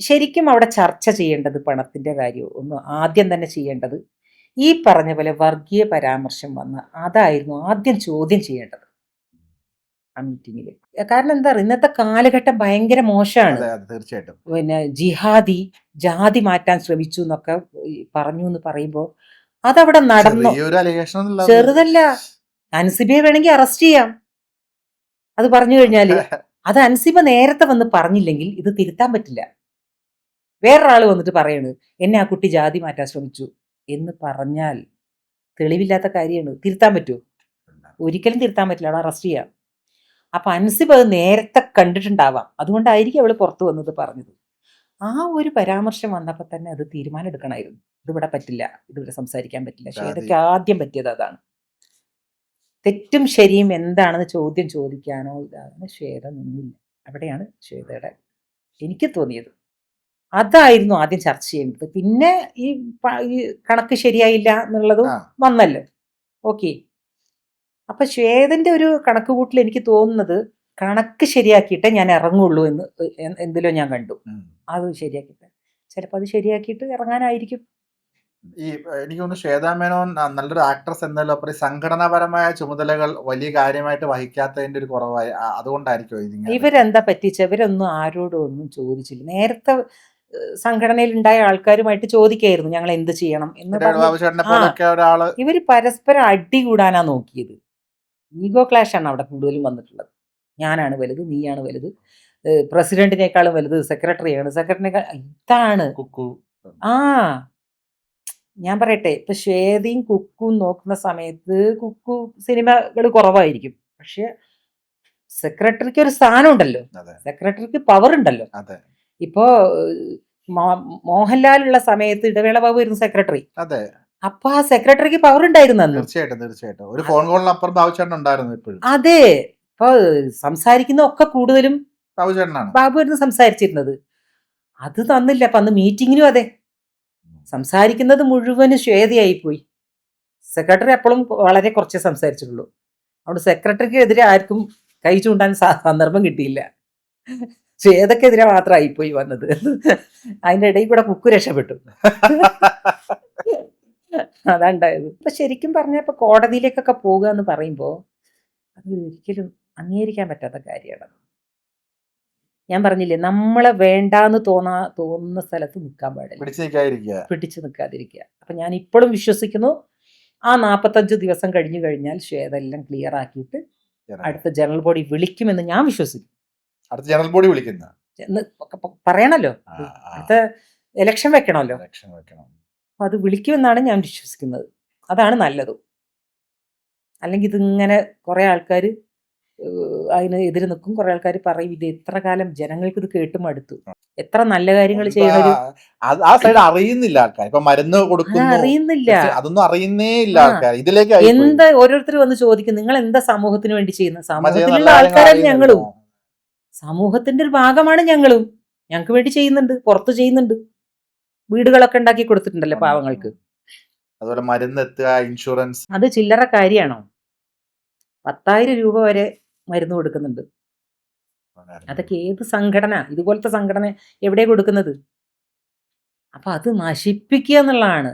ശരിക്കും അവിടെ ചർച്ച ചെയ്യേണ്ടത് പണത്തിന്റെ കാര്യം ഒന്ന് ആദ്യം തന്നെ ചെയ്യേണ്ടത് ഈ പറഞ്ഞ പോലെ വർഗീയ പരാമർശം വന്ന അതായിരുന്നു ആദ്യം ചോദ്യം ചെയ്യേണ്ടത് ആ മീറ്റിങ്ങിൽ. കാരണം എന്താ പറയുക, ഇന്നത്തെ കാലഘട്ടം ഭയങ്കര മോശമാണ്. തീർച്ചയായിട്ടും. പിന്നെ ജിഹാദി, ജാതി മാറ്റാൻ ശ്രമിച്ചു എന്നൊക്കെ പറഞ്ഞു എന്ന് പറയുമ്പോൾ അതവിടെ നടന്നു. ചെറുതല്ല. അൻസിബയെ വേണമെങ്കിൽ അറസ്റ്റ് ചെയ്യാം. അത് പറഞ്ഞു കഴിഞ്ഞാല് അത് അൻസിബ നേരത്തെ വന്ന് പറഞ്ഞില്ലെങ്കിൽ ഇത് തിരുത്താൻ പറ്റില്ല. വേറൊരാള് വന്നിട്ട് പറയണ് എന്നെ ആ കുട്ടി ജാതി മാറ്റാൻ ശ്രമിച്ചു എന്ന് പറഞ്ഞാൽ തെളിവില്ലാത്ത കാര്യമാണ്. തിരുത്താൻ പറ്റുമോ? ഒരിക്കലും തിരുത്താൻ പറ്റില്ല. അവിടെ അറസ്റ്റ് ചെയ്യാം. അപ്പൊ അൻസിബ് അത് നേരത്തെ കണ്ടിട്ടുണ്ടാവാം, അതുകൊണ്ടായിരിക്കും അവള് പുറത്തു വന്നത് പറഞ്ഞത്. ആ ഒരു പരാമർശം വന്നപ്പോൾ തന്നെ അത് തീരുമാനം എടുക്കണമായിരുന്നു. ഇതിവിടെ പറ്റില്ല, ഇതിവിടെ സംസാരിക്കാൻ പറ്റില്ല. ശ്വേതയ്ക്ക് ആദ്യം പറ്റിയത് അതാണ്. തെറ്റും ശരിയും എന്താണെന്ന് ചോദ്യം ചോദിക്കാനോ ഇതാണ് ശ്വേത നിന്നില്ല. അവിടെയാണ് ശ്വേതയുടെ എനിക്ക് തോന്നിയത്. അതായിരുന്നു ആദ്യം ചർച്ച ചെയ്യേണ്ടത്. പിന്നെ ഈ കണക്ക് ശരിയായില്ല എന്നുള്ളതും വന്നല്ലോ. ഓക്കെ. അപ്പൊ ശ്വേതന്റെ ഒരു കണക്ക് കൂട്ടിൽ എനിക്ക് തോന്നുന്നത് കണക്ക് ശരിയാക്കിയിട്ടേ ഞാൻ ഇറങ്ങുള്ളൂ എന്ന് എന്തിലോ ഞാൻ കണ്ടു. അത് ശരിയാക്കിയിട്ട് ചിലപ്പോൾ അത് ശരിയാക്കിയിട്ട് ഇറങ്ങാനായിരിക്കും. എനിക്ക് തോന്നുന്നു ശ്വേതാ മേനോൻ നല്ലൊരു ആക്ട്രസ് എന്നതിലപ്പുറം സംഘടനാപരമായ ചുമതലകൾ വലിയ കാര്യമായിട്ട് വഹിക്കാത്തതിന്റെ ഒരു കുറവായി, അതുകൊണ്ടായിരിക്കും ഇവരെന്താ പറ്റിച്ച. ഇവരൊന്നും ആരോടും ഒന്നും ചോദിച്ചില്ല. നേരത്തെ സംഘടനയിൽ ഉണ്ടായ ആൾക്കാരുമായിട്ട് ചോദിക്കായിരുന്നു ഞങ്ങൾ എന്ത് ചെയ്യണം എന്ന്. ഇവര് പരസ്പരം അടി കൂടാനാ നോക്കിയത്. ഈഗോ ക്ലാഷ് ആണ് അവിടെ കൂടുതലും വന്നിട്ടുള്ളത്. ഞാനാണ് വലുത്, നീയാണ് വലുത്, പ്രസിഡന്റിനേക്കാളും വലുത് സെക്രട്ടറിയാണ്, സെക്രട്ടറിനേക്കാൾ ഇതാണ്. ആ ഞാൻ പറയട്ടെ, ഇപ്പൊ ശ്വേതയും കുക്കും നോക്കുന്ന സമയത്ത് കുക്കു സിനിമകൾ കുറവായിരിക്കും, പക്ഷെ സെക്രട്ടറിക്ക് ഒരു സ്ഥാനം ഉണ്ടല്ലോ, സെക്രട്ടറിക്ക് പവർ ഉണ്ടല്ലോ. ഇപ്പോ മോഹൻലാലുള്ള സമയത്ത് ഇടവേള ബാബു ആയിരുന്നു സെക്രട്ടറി. അപ്പൊ ആ സെക്രട്ടറിക്ക് പവർ ഉണ്ടായിരുന്നു അന്ന്. തീർച്ചയായിട്ടും ഒരു ഫോൺ കോളിനപ്പുറം ബാബുചേട്ടനുണ്ടായിരുന്നു. അതെ. ഇപ്പൊ സംസാരിക്കുന്ന ഒക്കെ കൂടുതലും ബാബു ആയിരുന്നു സംസാരിച്ചിരുന്നത്. അത് തന്നില്ല. അപ്പൊ അന്ന് മീറ്റിങ്ങിനും അതെ, സംസാരിക്കുന്നത് മുഴുവനും ശ്വേതയായി പോയി. സെക്രട്ടറി അപ്പോഴും വളരെ കുറച്ചേ സംസാരിച്ചിട്ടുള്ളൂ. അവിടെ സെക്രട്ടറിക്ക് എതിരെ ആർക്കും കൈ ചൂണ്ടാൻ സന്ദർഭം കിട്ടിയില്ല. ശ്വേതക്കെതിരെ മാത്രമായിപ്പോയി വന്നത്. അതിന്റെ ഇടയിൽ കൂടെ കുക്കു രക്ഷപ്പെട്ടു. അതാണ്ടായത്. ഇപ്പൊ ശരിക്കും പറഞ്ഞപ്പോ കോടതിയിലേക്കൊക്കെ പോകുക എന്ന് പറയുമ്പോ അത് ഒരിക്കലും അംഗീകരിക്കാൻ പറ്റാത്ത കാര്യമാണ്. ഞാൻ പറഞ്ഞില്ലേ, നമ്മളെ വേണ്ടാന്ന് തോന്നുന്ന സ്ഥലത്ത് നിൽക്കാൻ പാടില്ല, പിടിച്ചു നിൽക്കാതിരിക്കുക. അപ്പൊ ഞാൻ ഇപ്പോഴും വിശ്വസിക്കുന്നു ആ 45 ദിവസം കഴിഞ്ഞു കഴിഞ്ഞാൽ ശ്വേത എല്ലാം ക്ലിയർ ആക്കിയിട്ട് അടുത്ത ജനറൽ ബോഡി വിളിക്കുമെന്ന് ഞാൻ വിശ്വസിക്കും. അടുത്ത ജനറൽ ബോഡി വിളിക്കുന്ന എന്ന് പറയണല്ലോ, അടുത്ത ഇലക്ഷൻ വെക്കണമല്ലോ. ഇലക്ഷൻ വെക്കണം. അപ്പൊ അത് വിളിക്കുമെന്നാണ് ഞാൻ വിശ്വസിക്കുന്നത്. അതാണ് നല്ലത്. അല്ലെങ്കിൽ ഇതിങ്ങനെ കുറെ ആൾക്കാർ അതിന് എതിര് നിൽക്കും, കുറെ ആൾക്കാർ പറയും ഇത് എത്ര കാലം ജനങ്ങൾക്ക് ഇത് കേട്ടും അടുത്തു. എത്ര നല്ല കാര്യങ്ങൾ ചെയ്യണൊരു ആ സൈഡ് അറിയുന്നില്ല ആൾക്കാർ. ഇപ്പൊ മരുന്ന് കൊടുക്കുന്നു അറിയുന്നില്ല, അതൊന്നും അറിയുന്നേ ഇല്ല ആൾക്കാർ. ഇതിലേക്ക് എന്താ ഓരോരുത്തർ വന്ന് ചോദിക്കും നിങ്ങൾ എന്താ സമൂഹത്തിന് വേണ്ടി ചെയ്യുന്നത്? സമൂഹത്തിലുള്ള ആൾക്കാരാണ് ഞങ്ങളും, സമൂഹത്തിന്റെ ഒരു ഭാഗമാണ് ഞങ്ങളും. ഞങ്ങൾക്ക് വേണ്ടി ചെയ്യുന്നുണ്ട്, പുറത്ത് ചെയ്യുന്നുണ്ട്, വീടുകളൊക്കെ ഉണ്ടാക്കി കൊടുത്തിട്ടുണ്ടല്ലോ പാവങ്ങൾക്ക്. അതുപോലെ മരുന്ന് എത്തുക, ഇൻഷുറൻസ്, അത് ചില്ലറ കാര്യമാണോ? 10,000 രൂപ വരെ മരുന്ന് കൊടുക്കുന്നുണ്ട്. അതൊക്കെ ഏത് സംഘടന, ഇതുപോലത്തെ സംഘടന എവിടെ കൊടുക്കുന്നത്? അപ്പൊ അത് നശിപ്പിക്കുക എന്നുള്ളതാണ്.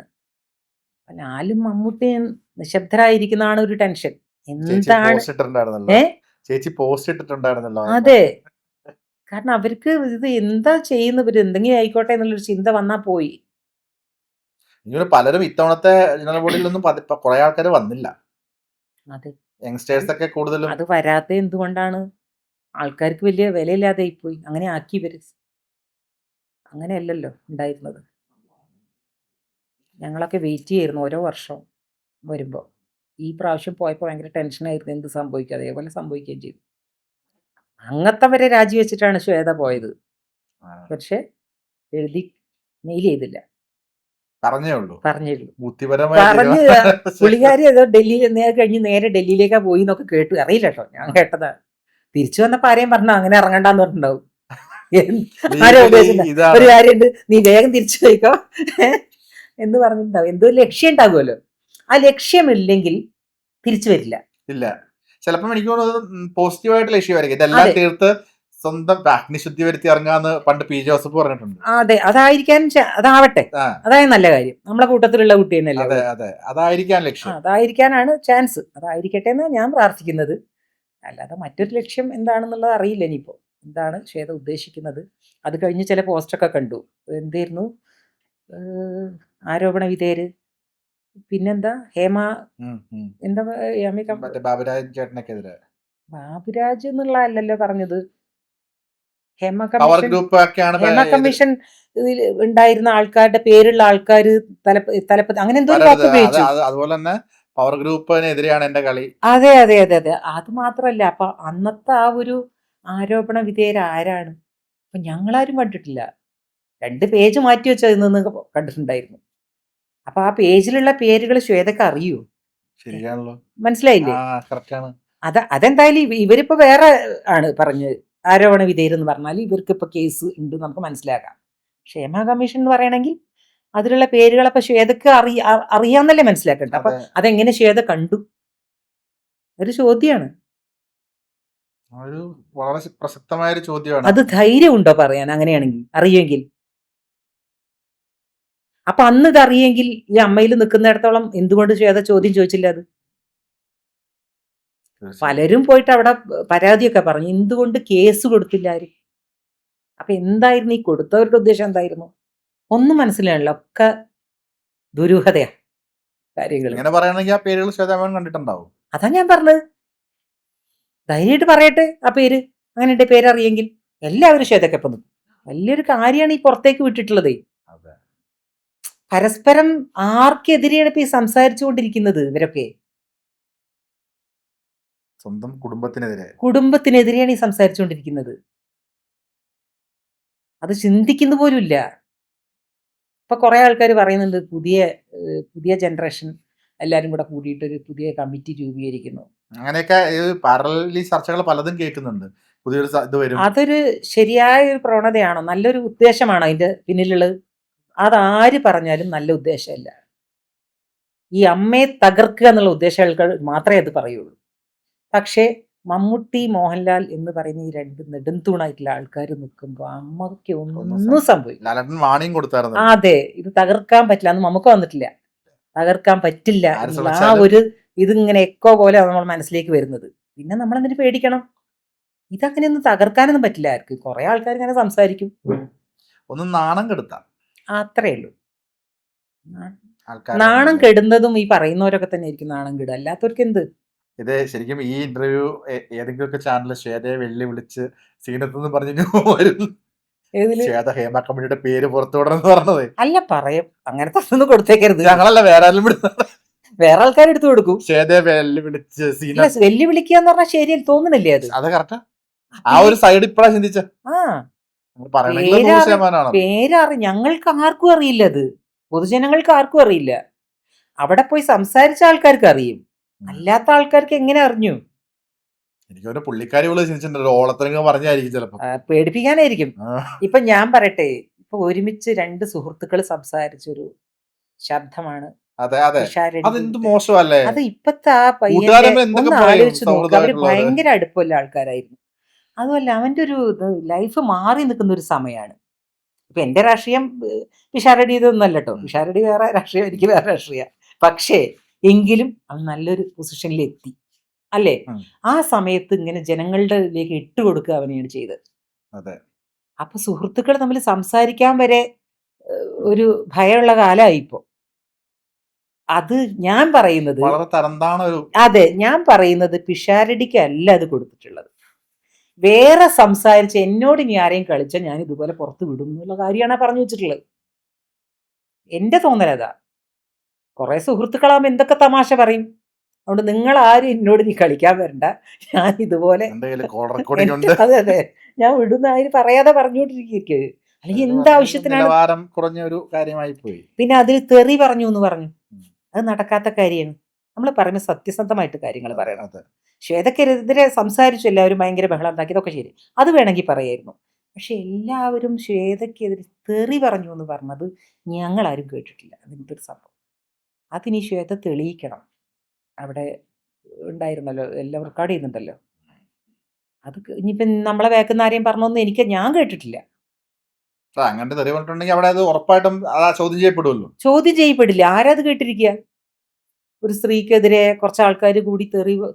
ലാലും മമ്മൂട്ടിയും നിശബ്ദരായിരിക്കുന്നതാണ് ഒരു ടെൻഷൻ. എന്താണ് ചേച്ചി പോസ്റ്റ് ഇട്ടിട്ടുണ്ടായിരുന്നല്ലോ. അതെ, കാരണം അവർക്ക് ഇത് എന്താ ചെയ്യുന്നവര്, എന്തെങ്കിലും ആയിക്കോട്ടെ എന്നുള്ളൊരു ചിന്ത വന്നാ പോയി. ഇങ്ങനെ പലരും ഇത്തവണത്തെ ജനറൽ ബോഡിയിലൊന്നും കുറെ ആൾക്കാർ വന്നില്ല. അതെ, യങ്സ്റ്റേഴ്സ് ഒക്കെ കൂടുതലും. അത് വരാത്ത എന്തുകൊണ്ടാണ്? ആൾക്കാർക്ക് വലിയ വിലയില്ലാതെ പോയി, അങ്ങനെ ആക്കി ഇവര്. അങ്ങനെയല്ലല്ലോ ഉണ്ടായിരുന്നത്. ഞങ്ങളൊക്കെ വെയിറ്റ് ചെയ്യായിരുന്നു ഓരോ വർഷം വരുമ്പോൾ. ഈ പ്രാവശ്യം പോയപ്പോൾ ഭയങ്കര ടെൻഷനായിരുന്നു, എന്ത് സംഭവിക്കും. അതേപോലെ സംഭവിക്കുകയും ചെയ്തു. അങ്ങത്തെ വരെ രാജിവെച്ചിട്ടാണ് ശ്വേത പോയത്. പക്ഷെ എഴുതി മെയിൽ ചെയ്തില്ല, പറഞ്ഞുള്ളൂ. പുള്ളിക്കാരി ഏതോ ഡൽഹിയിൽ കഴിഞ്ഞ് നേരെ ഡൽഹിയിലേക്കാ പോയി എന്നൊക്കെ കേട്ടു. അറിയില്ല കേട്ടോ, ഞാൻ കേട്ടതാ. തിരിച്ചു വന്നപ്പോ ആരെയും പറഞ്ഞ അങ്ങനെ ഇറങ്ങണ്ടെന്ന് പറഞ്ഞിട്ടുണ്ടാവും. ആരോ ഉദ്ദേശിച്ച ഒരു കാര്യമുണ്ട്, നീ വേഗം തിരിച്ചു പോയിക്കോ എന്ന് പറഞ്ഞിട്ടുണ്ടാവും. എന്തോ ലക്ഷ്യം ഉണ്ടാകുമല്ലോ, ആ ലക്ഷ്യമില്ലെങ്കിൽ തിരിച്ചു വരില്ല. ഇല്ല, ചിലപ്പോൾ എനിക്ക് തോന്നുന്നത് പോസിറ്റീവായിട്ട് ലക്ഷ്യമായിരിക്കും. ഇതെല്ലാം തീർത്ത് സ്വന്തം അഗ്നിശുദ്ധി വരുത്തി ഇറങ്ങാന്ന് പണ്ട് പി ജോസഫ് പറഞ്ഞിട്ടുണ്ട്. അതെ, അതായിരിക്കാൻ അതാവട്ടെ, അതായത് നല്ല കാര്യം. നമ്മളെ കൂട്ടത്തിലുള്ള കുട്ടി തന്നെയല്ലേ. അതായിരിക്കാൻ ലക്ഷ്യം, അതായിരിക്കാനാണ് ചാൻസ്. അതായിരിക്കട്ടെ എന്ന് ഞാൻ പ്രാർത്ഥിക്കുന്നത്. അല്ലാതെ മറ്റൊരു ലക്ഷ്യം എന്താണെന്നുള്ളത് അറിയില്ല. ഇനിയിപ്പോ എന്താണ് ശ്വേത ഉദ്ദേശിക്കുന്നത്? അത് കഴിഞ്ഞ് ചില പോസ്റ്റൊക്കെ കണ്ടു. എന്തായിരുന്നു, ആരോപണ വിധേയര്, പിന്നെന്താ ഹേമ, എന്താ ബാബുരാജ് ചേട്ടനൊക്കെതിരെ. ബാബുരാജ് എന്നുള്ള അല്ലല്ലോ പറഞ്ഞത്, ഹേമ കമ്മീഷൻ ഇതിൽ ഉണ്ടായിരുന്ന ആൾക്കാരുടെ പേരുള്ള ആൾക്കാർ തലപ്പത്തി അങ്ങനെ എന്തോ ഒരു വാക്ക് ഉപയോഗിച്ചു. അതുപോലെ തന്നെ പവർ ഗ്രൂപ്പിനെതിരെയാണ് എന്റെ കളി. അതെ അതെ അതെ അതെ, അത് മാത്രല്ല, അപ്പൊ അന്നത്തെ ആ ഒരു ആരോപണ വിധേയർ ആരാണ്? അപ്പൊ ഞങ്ങളാരും കണ്ടിട്ടില്ല. 2 പേജ് മാറ്റി വെച്ചതിൽ നിന്ന് കണ്ടിട്ടുണ്ടായിരുന്നു. അപ്പൊ ആ പേജിലുള്ള പേരുകൾ ശ്വേതക്ക് അറിയൂ. ശരിയാണല്ലോ, മനസ്സിലായില്ലേ? അതെന്തായാലും ഇവരിപ്പോ വേറെ ആണ് പറഞ്ഞത്. ആരോപണ വിധേയരെന്ന് പറഞ്ഞാൽ ഇവർക്ക് ഇപ്പൊ കേസ് ഉണ്ട് നമുക്ക് മനസ്സിലാക്കാം. ക്ഷേമ കമ്മീഷൻ എന്ന് പറയണമെങ്കിൽ അതിലുള്ള പേരുകളപ്പോ ശ്വേതക്ക് അറിയാന്നല്ലേ മനസ്സിലാക്കണ്ട. അപ്പൊ അതെങ്ങനെ ശ്വേത കണ്ടു? ഒരു ചോദ്യമാണ്, വളരെ പ്രസക്തമായ ഒരു ചോദ്യമാണ്. അത് ധൈര്യം ഉണ്ടോ പറയാൻ? അങ്ങനെയാണെങ്കിൽ അറിയുമെങ്കിൽ. അപ്പൊ അന്ന് ഇത് അറിയെങ്കിൽ ഈ അമ്മയിൽ നിൽക്കുന്നിടത്തോളം എന്തുകൊണ്ട് ശ്വേത ചോദ്യം ചോദിച്ചില്ല? അത് പലരും പോയിട്ട് അവിടെ പരാതിയൊക്കെ പറഞ്ഞു, എന്തുകൊണ്ട് കേസ് കൊടുത്തില്ല ആരും? അപ്പൊ എന്തായിരുന്നു ഈ കൊടുത്തവരുടെ ഉദ്ദേശം? എന്തായിരുന്നു? ഒന്നും മനസ്സിലാണല്ലോ, ഒക്കെ ദുരൂഹതയാ കാര്യങ്ങൾ. അതാ ഞാൻ പറഞ്ഞത്, ധൈര്യമായിട്ട് പറയട്ടെ ആ പേര്. അങ്ങനെ പേരറിയെങ്കിൽ എല്ലാവരും ശ്വേതക്കെ ഇപ്പം നിൽക്കും. വലിയൊരു കാര്യമാണ് ഈ പുറത്തേക്ക് വിട്ടിട്ടുള്ളത്. പരസ്പരം ആർക്കെതിരെയാണ് ഇപ്പൊ ഈ സംസാരിച്ചു കൊണ്ടിരിക്കുന്നത്? ഇവരൊക്കെ സ്വന്തം കുടുംബത്തിനെതിരെയാണ് ഈ സംസാരിച്ചുകൊണ്ടിരിക്കുന്നത്. അത് ചിന്തിക്കുന്ന പോലും ഇല്ല. ഇപ്പൊ കുറെ ആൾക്കാർ പറയുന്നുണ്ട് പുതിയ ജനറേഷൻ എല്ലാരും കൂടെ കൂടിയിട്ട് ഒരു പുതിയ കമ്മിറ്റി രൂപീകരിക്കുന്നു. അങ്ങനെയൊക്കെ ചർച്ചകൾ പലതും കേൾക്കുന്നുണ്ട്. പുതിയൊരു ഇത് വരും. അതൊരു ശരിയായ ഒരു പ്രവണതയാണോ? നല്ലൊരു ഉദ്ദേശമാണോ അതിന്റെ പിന്നിലുള്ളത്? അതാര് പറഞ്ഞാലും നല്ല ഉദ്ദേശമല്ല. ഈ അമ്മയെ തകർക്കുക എന്നുള്ള ഉദ്ദേശങ്ങൾ മാത്രമേ അത് പറയുള്ളൂ. പക്ഷേ മമ്മൂട്ടി, മോഹൻലാൽ എന്ന് പറയുന്ന ഈ 2 നെടുംതൂണായിട്ടുള്ള ആൾക്കാർ നിൽക്കുമ്പോൾ അമ്മയ്ക്ക് ഒന്നും സംഭവിക്കും. അതെ, ഇത് തകർക്കാൻ പറ്റില്ല, അന്ന് നമുക്ക് വന്നിട്ടില്ല, തകർക്കാൻ പറ്റില്ല എന്നുള്ള ആ ഒരു ഇതിങ്ങനെ എക്കോ പോലെ നമ്മൾ മനസ്സിലേക്ക് വരുന്നത്. പിന്നെ നമ്മൾ എന്തിനു പേടിക്കണം? ഇതങ്ങനെയൊന്നും തകർക്കാനൊന്നും പറ്റില്ല ആർക്ക്. കുറെ ആൾക്കാർ ഇങ്ങനെ സംസാരിക്കും, ഒന്നും നാണം കെടുത്താം, അത്രേ ഉള്ളൂ. നാണം കെടുന്നതും ഈ പറയുന്നവരൊക്കെ തന്നെ ആയിരിക്കും നാണം കെടുക, അല്ലാത്തവർക്ക് എന്ത്? ഇത് ശരിക്കും ഈ ഇന്റർവ്യൂ ഏതെങ്കിലുമൊക്കെ ചാനൽ ശ്വേതയെ വെല്ലുവിളിച്ച് സീനത്തെന്ന് പറഞ്ഞു വരുന്നു. ഏതില് ശ്വേത ഹേമ കമ്പനിയുടെ പേര് പുറത്തു വിടണമെന്ന് പറഞ്ഞത് അല്ല പറയും അങ്ങനത്തെ ഒന്നും കൊടുത്തേക്കരുത്. ഞങ്ങളല്ല വേറെ ആരും വിടുന്നത്. വേറെ ആൾക്കാർ എടുത്തു കൊടുക്കും. ശ്വേതയെ വെല്ലുവിളിച്ച് സീന അല്ല വെല്ലുവിളിക്കുക എന്ന് പറഞ്ഞാൽ ശരിയല്ല തോന്നുന്നില്ലേ അത്? അത് കറക്റ്റാ. ആ ഒരു സൈഡ് ഇപ്പഴാ ചിന്തിച്ച ആ പറയണെങ്കിൽ 100% പേരറി ഞങ്ങൾക്ക് ആർക്കും അറിയില്ല, അത് പൊതുജനങ്ങൾക്ക് ആർക്കും അറിയില്ല. അവിടെ പോയി സംസാരിച്ച ആൾക്കാർക്ക് അറിയും, അല്ലാത്ത ആൾക്കാർക്ക് എങ്ങനെ അറിഞ്ഞു? എനിക്ക് പുള്ളിക്കാരി ചിന്തിച്ചിട്ടുണ്ടല്ലോ, ഓളത്തിനൊക്കെ പറഞ്ഞായിരിക്കും ചിലപ്പോ. പേടിപ്പിക്കാനായിരിക്കും. ഇപ്പൊ ഞാൻ പറയട്ടെ, ഇപ്പൊ ഒരുമിച്ച് രണ്ട് സുഹൃത്തുക്കൾ സംസാരിച്ചൊരു ശബ്ദമാണ്. അതെ അതെ, അതെന്ത് മോശമല്ലേ? അത് ഇപ്പത്തെ ആ പയ്യനെ ഒന്ന് ആലോചിച്ച് നോക്കുക. അവര് ഭയങ്കര അടുപ്പമുള്ള ആൾക്കാരായിരുന്നു. അതുമല്ല അവന്റെ ഒരു ലൈഫ് മാറി നിൽക്കുന്ന ഒരു സമയമാണ്. ഇപ്പൊ എന്റെ രാഷ്ട്രീയം പിഷാരടി ഇതൊന്നല്ല കേട്ടോ. പിഷാരടി വേറെ രാഷ്ട്രീയം, എനിക്ക് വേറെ രാഷ്ട്രീയ. പക്ഷേ എങ്കിലും അവൻ നല്ലൊരു പൊസിഷനിൽ എത്തി അല്ലേ? ആ സമയത്ത് ഇങ്ങനെ ജനങ്ങളുടെ ഇതിലേക്ക് ഇട്ടുകൊടുക്കുക അവനെയാണ് ചെയ്തത്. അതെ. അപ്പൊ സുഹൃത്തുക്കൾ തമ്മിൽ സംസാരിക്കാൻ വരെ ഒരു ഭയമുള്ള കാലമായി ഇപ്പോ. അത് ഞാൻ പറയുന്നത് വളരെ തരംതാണ ഒരു, അതെ ഞാൻ പറയുന്നത് പിഷാരടിക്കല്ല അത് കൊടുത്തിട്ടുള്ളത്. വേറെ സംസാരിച്ച് എന്നോട് ഇനി ആരെയും കളിച്ചാൽ ഞാൻ ഇതുപോലെ പുറത്ത് വിടും എന്നുള്ള കാര്യമാണ് പറഞ്ഞു വെച്ചിട്ടുള്ളത്. എന്റെ തോന്നലതാ. കുറെ സുഹൃത്തുക്കളാകുമ്പോൾ എന്തൊക്കെ തമാശ പറയും. അതുകൊണ്ട് നിങ്ങൾ ആരും എന്നോട് നീ കളിക്കാൻ വരണ്ട, ഞാൻ ഇതുപോലെ അതെ അതെ ഞാൻ വിടുന്ന ആര് പറയാതെ പറഞ്ഞുകൊണ്ടിരിക്കുക. അല്ലെങ്കിൽ എന്താവശ്യത്തിനാണ് കുറഞ്ഞ ഒരു കാര്യമായി പോയി. പിന്നെ അതിൽ തെറി പറഞ്ഞു എന്ന് പറഞ്ഞു, അത് നടക്കാത്ത കാര്യമാണ്. നമ്മൾ പറയുമ്പോൾ സത്യസന്ധമായിട്ട് കാര്യങ്ങൾ പറയണം. ശ്വേതക്കെതിരെ സംസാരിച്ചു, എല്ലാവരും ഭയങ്കര ബഹളം ഉണ്ടാക്കി, ഇതൊക്കെ ശരി, അത് വേണമെങ്കിൽ പറയായിരുന്നു. പക്ഷെ എല്ലാവരും ശ്വേതക്കെതിരെ തെറി പറഞ്ഞു എന്ന് പറഞ്ഞത് ഞങ്ങളാരും കേട്ടിട്ടില്ല. അങ്ങനത്തെ ഒരു സംഭവം അതിനി ശ്വേത തെളിയിക്കണം. അവിടെ ഉണ്ടായിരുന്നല്ലോ, എല്ലാം റെക്കോർഡ് ചെയ്യുന്നുണ്ടല്ലോ. അത് ഇനിയിപ്പം നമ്മളെ വേക്കുന്ന ആരെയും പറഞ്ഞൊന്നും ഞാൻ കേട്ടിട്ടില്ല. അങ്ങനത്തെ തെറി പറഞ്ഞിട്ടുണ്ടെങ്കിൽ അവിടെ അത് ഉറപ്പായിട്ടും ചോദ്യം ചെയ്യപ്പെടുമല്ലോ. ചോദ്യം ചെയ്യപ്പെടില്ല. ആരാത് കേട്ടിരിക്കുക? ഒരു സ്ത്രീക്കെതിരെ കുറച്ച് ആൾക്കാർ കൂടി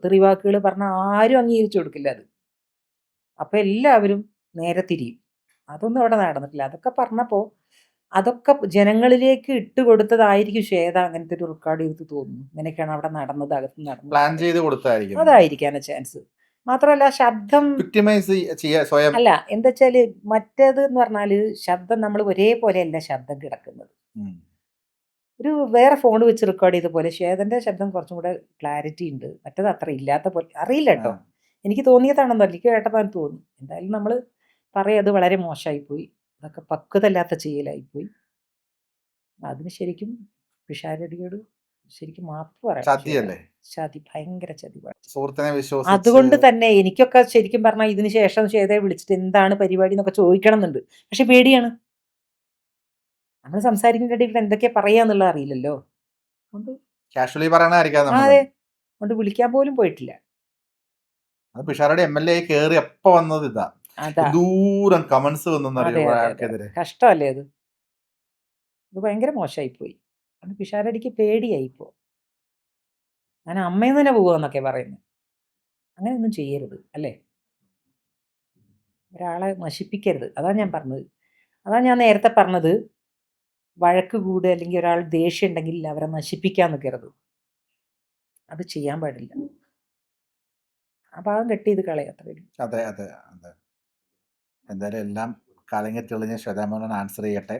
തെറിവാക്കുകൾ പറഞ്ഞാൽ ആരും അംഗീകരിച്ചു കൊടുക്കില്ല അത്. അപ്പൊ എല്ലാവരും നേരെ തിരിയും. അതൊന്നും അവിടെ നടന്നിട്ടില്ല. അതൊക്കെ പറഞ്ഞപ്പോൾ അതൊക്കെ ജനങ്ങളിലേക്ക് ഇട്ടുകൊടുത്തതായിരിക്കും ശ്വേത അങ്ങനത്തെ ഒരു റെക്കോർഡ് ചെയ്ത് തോന്നുന്നു. ഇങ്ങനെയൊക്കെയാണ് അവിടെ നടന്നത്, അകത്ത് നടന്നത്, പ്ലാൻ ചെയ്ത് കൊടുത്തായിരിക്കും. അതായിരിക്കാനാ ചാൻസ്. മാത്രമല്ല ശബ്ദം അല്ല, എന്താ വെച്ചാല് മറ്റേത് എന്ന് പറഞ്ഞാല് ശബ്ദം നമ്മൾ ഒരേപോലെ അല്ല ശബ്ദം കിടക്കുന്നത്. ഒരു വേറെ ഫോൺ വെച്ച് റെക്കോർഡ് ചെയ്ത പോലെ ശ്വേതന്റെ ശബ്ദം കുറച്ചും കൂടെ ക്ലാരിറ്റി ഉണ്ട്, മറ്റേത് അത്ര ഇല്ലാത്ത പോലെ. അറിയില്ല കേട്ടോ, എനിക്ക് തോന്നിയതാണെന്നോ, എനിക്ക് കേട്ടതാണ് തോന്നി. എന്തായാലും നമ്മൾ പറയാം അത് വളരെ മോശമായിപ്പോയി, അതൊക്കെ പക്വതല്ലാത്ത ചെയ്യലായിപ്പോയി. അതിന് ശരിക്കും പിഷാരടിയോട് ശരിക്കും മാപ്പ് പറയാം. ചതി, ഭയങ്കര ചതി. അതുകൊണ്ട് തന്നെ എനിക്കൊക്കെ ശരിക്കും പറഞ്ഞാൽ ഇതിന് ശേഷം ശ്വേതയെ വിളിച്ചിട്ട് എന്താണ് പരിപാടി എന്നൊക്കെ ചോദിക്കണം എന്നുണ്ട്. പക്ഷെ പേടിയാണ്, നമ്മൾ സംസാരിക്കുന്ന ഇടയിൽ എന്തൊക്കെയാ പറയാന്നുള്ളത് അറിയില്ലല്ലോ. അതെ, കൊണ്ട് വിളിക്കാൻ പോലും പോയിട്ടില്ല. പിഷാരടി MLA കേറി എപ്പോ വന്നത് ഇതാ, ദൂരം കമന്റ്സ് കഷ്ടമല്ലേ അത്? ഇത് ഭയങ്കര മോശമായി പോയി. അത് പിഷാരടിക്ക് പേടിയായിപ്പോ. ഞാൻ അമ്മയെന്ന് തന്നെ പോവാന്നൊക്കെ പറയുന്നത്. അങ്ങനെയൊന്നും ചെയ്യരുത് അല്ലേ? ഒരാളെ നശിപ്പിക്കരുത്. അതാ ഞാൻ പറഞ്ഞത്. അതാ ഞാൻ നേരത്തെ പറഞ്ഞത്, വഴക്ക് കൂടുക അല്ലെങ്കിൽ ഒരാൾ ദേഷ്യം ഉണ്ടെങ്കിൽ അവരെ നശിപ്പിക്കാൻ നിൽക്കരുത്. അത് ചെയ്യാൻ പാടില്ല. ആ ഭാഗം കട്ട് ചെയ്ത് കളയാം. അതെ അതെ അതെ. എന്തായാലും എല്ലാം കാലങ്ങൾ തെളിഞ്ഞ് ശ്വേതാമേനോൻ ആൻസർ ചെയ്യട്ടെ,